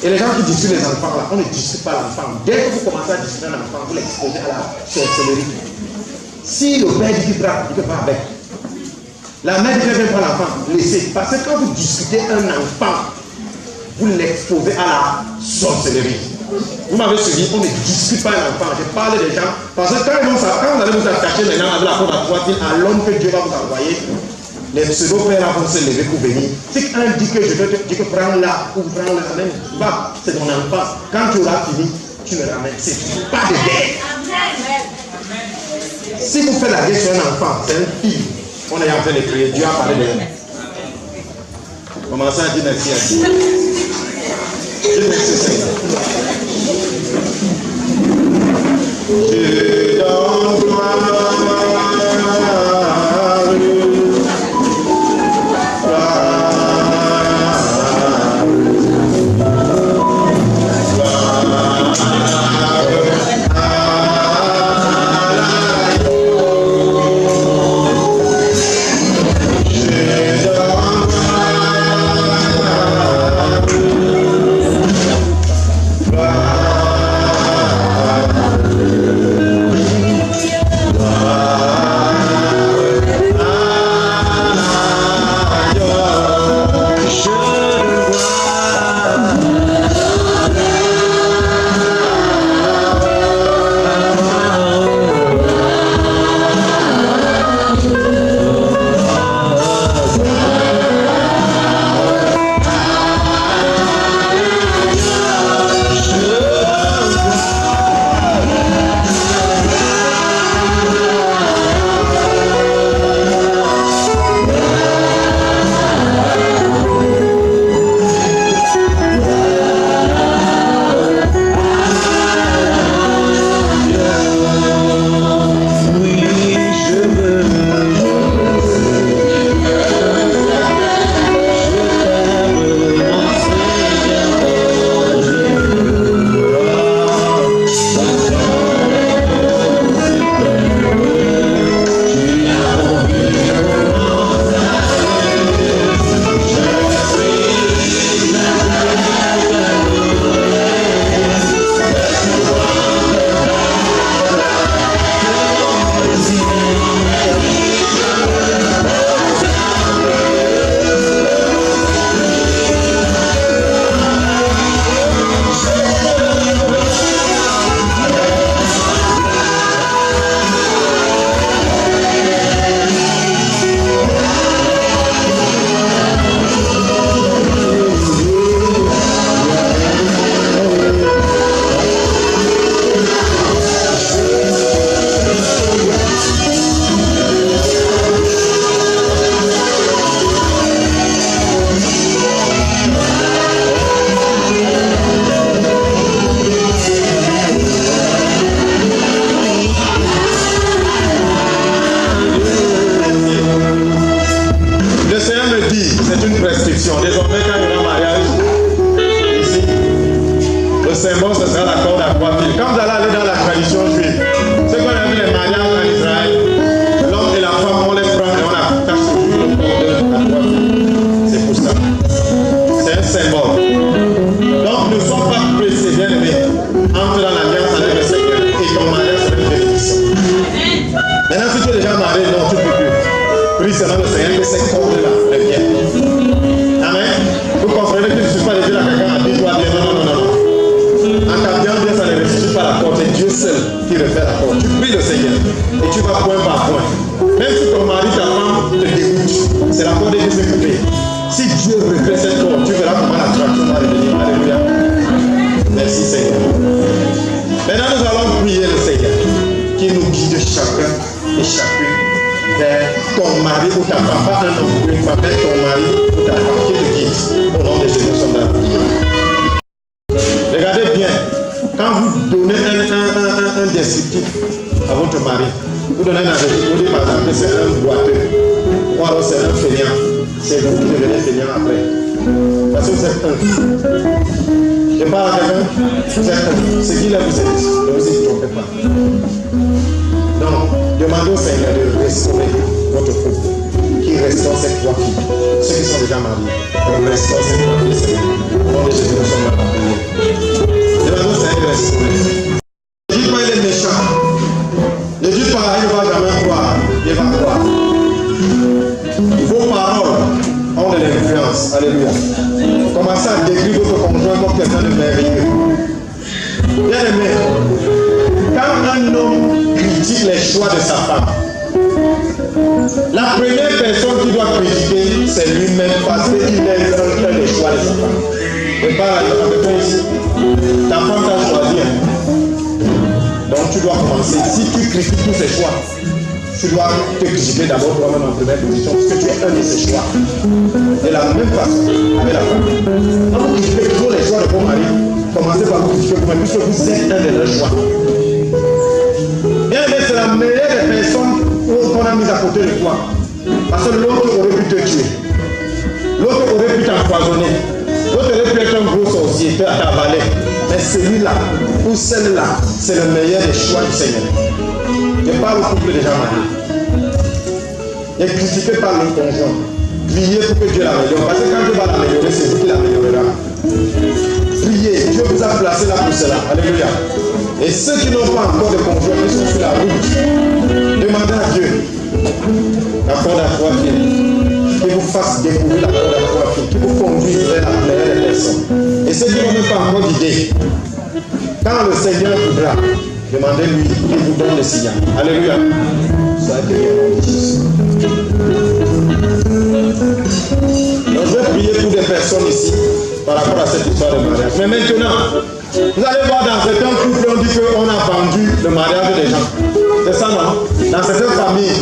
Speaker 1: Et les gens qui discutent les enfants là, on ne discute pas l'enfant. Dès que vous commencez à discuter un enfant, vous l'exposez à la sorcellerie. Si le père dit qu'il prend, il ne peut pas avec. La mère dit qu'elle vient prendre l'enfant, laissez. Parce que quand vous discutez un enfant, vous l'exposez à la sorcellerie. Vous m'avez suivi, on ne discute pas un enfant. Je parle des gens. Parce que quand vous allez vous attacher maintenant avec la corde à poitrine à l'homme que Dieu va vous envoyer, les pseudo-pères vont se lever pour venir. Si un dit que je te dis que prends là ou prends le ramène, va, c'est mon enfant. Quand tu auras fini, tu me ramènes. C'est pas de guerre. Si vous faites la guerre sur un enfant, c'est un fille. On est en train de prier. Dieu a parlé de nous. Commencez à dire merci à Dieu. Dieu merci Seigneur. Je donne gloire.
Speaker 3: Gloire.
Speaker 1: dit, c'est une prescription. Désormais, quand il y aura mariage, ici, le symbole, ce sera la corde à 3 fils. Quand vous allez aller dans la tradition juive, c'est qu'on a vu les mariages en Israël, l'homme et la femme, on les prend et on attache toujours le cordon à 3 fils. C'est pour ça. C'est un symbole. Donc, ne sois pas pressé, bien aimé. Entre dans l'alliance avec le Seigneur et ton mariage sera une bénédiction. Maintenant, si tu es déjà marié, non, tu ne peux plus. Prie seulement le Seigneur que ces cordes-là reviennent. Amen. Vous comprenez que je ne suis pas déjà à quelqu'un à dire toi bien. Non. En t'habillant bien, ça ne restitue pas la corde. C'est Dieu seul qui refait la corde. Tu pries le Seigneur et tu vas point par point. Même si ton mari, ta femme te dégoûte, c'est la corde qui s'est coupée. Si Dieu refait cette corde, tu verras comment l'attraction va revenir. Alléluia. Merci Seigneur. Maintenant nous allons prier le Seigneur qui nous guide chacun et chacune vers ton mari ou ta femme, pas un homme ou une femme, vers ton mari ou ta femme qui te guide. Au nom de Jésus, nous sommes dans la prière. Regardez bien, quand vous donnez un descriptif à votre mari, vous donnez un adjectif, vous dites par exemple que c'est un boiteux, ou alors c'est un fainéant, c'est vous qui devenez fainéant après. Parce que vous êtes un. Je parle à quelqu'un, vous êtes un. Ce qu'il a vous dit, ne vous y trompez pas. Donc, demandez au Seigneur de restaurer votre couple, qui restaure ces 3 filles. Ceux qui sont déjà mariés, on restaure ces 3 filles, Seigneur. Au nom de Jésus, nous sommes dans la prière. Demandez au Seigneur de restaurer. Ne dites pas il est méchant. Ne dites pas il ne va jamais croire. Il va croire. Vos paroles ont de l'influence. Alléluia. Commencez à décrire votre conjoint comme quelqu'un de merveilleux. Bien aimé, quand un homme critique les choix de sa femme, la première personne qui doit critiquer, c'est lui-même parce qu'il est un des choix de sa femme. Et par exemple, ici, ta femme t'a choisi. Donc tu dois commencer. Si tu critiques tous ses choix, tu dois te critiquer d'abord toi-même en première position parce que tu es un de ses choix. De la même façon avec la femme. Quand vous critiquez toujours les choix de vos maris, commencez par vous critiquer vous-même puisque vous êtes un de leurs choix. Bien aimé, c'est la meilleure des personnes qu'on a mis à côté de toi. Parce que l'autre aurait pu te tuer. L'autre aurait pu t'empoisonner. L'autre aurait pu être un gros sorcier, te avaler. Mais celui-là ou celle-là, c'est le meilleur des choix du Seigneur. Je parle au couple déjà marié. Ne critiquez pas le conjoint. Priez pour que Dieu l'améliore. Parce que quand Dieu va l'améliorer, c'est vous qui l'améliorera. Priez. Dieu vous a placé là pour cela. Alléluia. Et ceux qui n'ont pas encore de conjoint, qui sont sur la route, demandez à Dieu la corde à 3 fils, qui vous fasse découvrir la corde à 3 fils, qui vous conduise vers la meilleure des personnes. Et ceux qui n'ont même pas encore d'idée, quand le Seigneur voudra, demandez-lui qu'il vous donne le signal. Alléluia. Soyez bénis au nom de Jésus. Donc je vais prier pour des personnes ici par rapport à cette histoire de mariage. Mais maintenant, vous allez voir dans certains couples, on dit qu'on a vendu le mariage des gens. C'est ça, non? Dans certaines familles,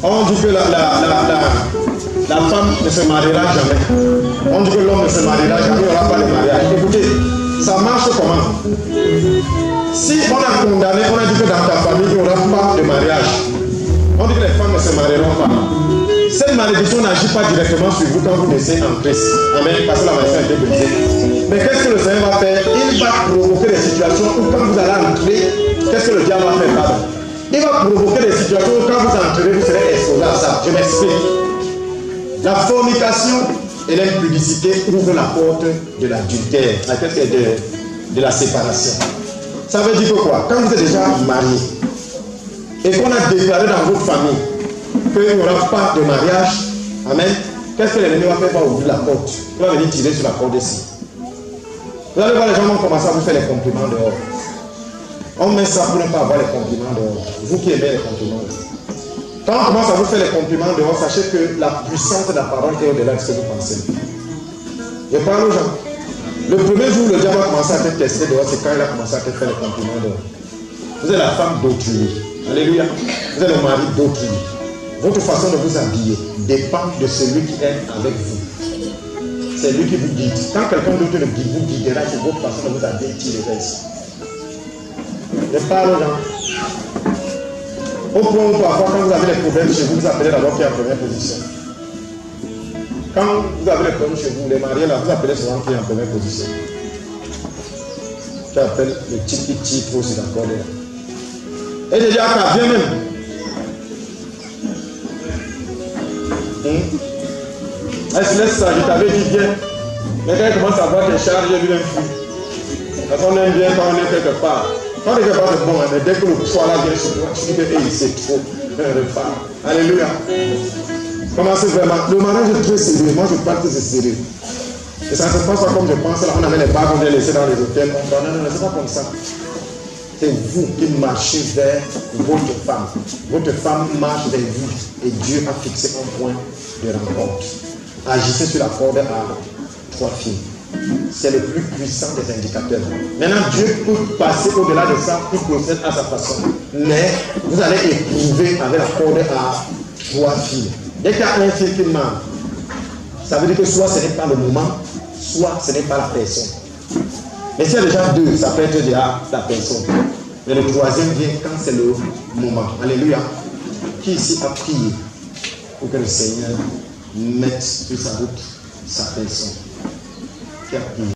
Speaker 1: on dit que la femme ne se mariera jamais. On dit que l'homme ne se mariera jamais, il n'y aura pas de mariage. Écoutez, ça marche comment? Si on a condamné, on a dit que dans ta famille, il n'y aura pas de mariage. On dit que les femmes ne se marieront pas. Cette malédiction n'agit pas directement sur vous quand vous naissez en Christ. Amen. Parce que la malédiction a été brisée. Mais qu'est-ce que le Seigneur va faire? Il va provoquer des situations où quand vous allez entrer, qu'est-ce que le diable va faire? Pardon. Il va provoquer des situations où quand vous entrez, vous serez exposé à ça. Je m'explique. La fornication et l'impudicité ouvrent la porte de l'adultère, de la séparation. Ça veut dire que quoi? Quand vous êtes déjà marié et qu'on a déclaré dans votre famille qu'il n'y aura pas de mariage, amen, qu'est-ce que l'ennemi va faire? Il va ouvrir la porte. Il va venir tirer sur la corde ici. Vous allez voir, les gens vont commencer à vous faire les compliments dehors. On met ça pour ne pas avoir les compliments dehors. Vous qui aimez les compliments dehors. Quand on commence à vous faire les compliments dehors, sachez que la puissance de la parole est au-delà de ce que vous pensez. Je parle aux gens. Le premier jour où le diable a commencé à te tester dehors, c'est quand il a commencé à te faire les compliments dehors. Vous êtes la femme d'autrui. Alléluia. Vous êtes le mari d'autrui. Votre façon de vous habiller dépend de celui qui est avec vous. C'est lui qui vous guide. Quand quelqu'un d'autre vous guidera, c'est votre façon de vous habiller qui le reste. Je parle aux gens. Au point où parfois, quand vous avez des problèmes chez vous, vous appelez d'abord qui est en première position. Quand vous avez les problèmes chez vous, les mariés là, vous appelez souvent qui est en première position. Tu appelles le type qui trop sur la corde là. Et déjà, viens même. Elle se laisse ça, je t'avais dit viens. Mais quand elle commence à voir tes charges, elle lui même fuit. Parce qu'on aime bien quand on est quelque part. Quand on est quelque part, c'est bon, mais dès que le poids là vient sur toi, tu dis que c'est trop. Repart. Alléluia. Comment c'est vraiment? Le mariage est très sérieux. Moi, je parle que c'est sérieux. Et ça ne se passe pas comme je pense. Là, on avait les bagues, on vient laisser dans les hôtels. Non, c'est pas comme ça. C'est vous qui marchez vers votre femme. Votre femme marche vers vous. Et Dieu a fixé un point de rencontre. Agissez sur la corde à 3 filles. C'est le plus puissant des indicateurs. Maintenant, Dieu peut passer au-delà de ça, il procède à sa façon. Mais vous allez éprouver avec la corde à 3 filles. Dès qu'il y a un fil qui marche, ça veut dire que soit ce n'est pas le moment, soit ce n'est pas la personne. Mais s'il y a déjà 2, ça peut être déjà la personne. Mais le 3e vient quand c'est le moment. Alléluia. Qui ici a prié pour que le Seigneur mette sur sa route sa personne? Qui a prié?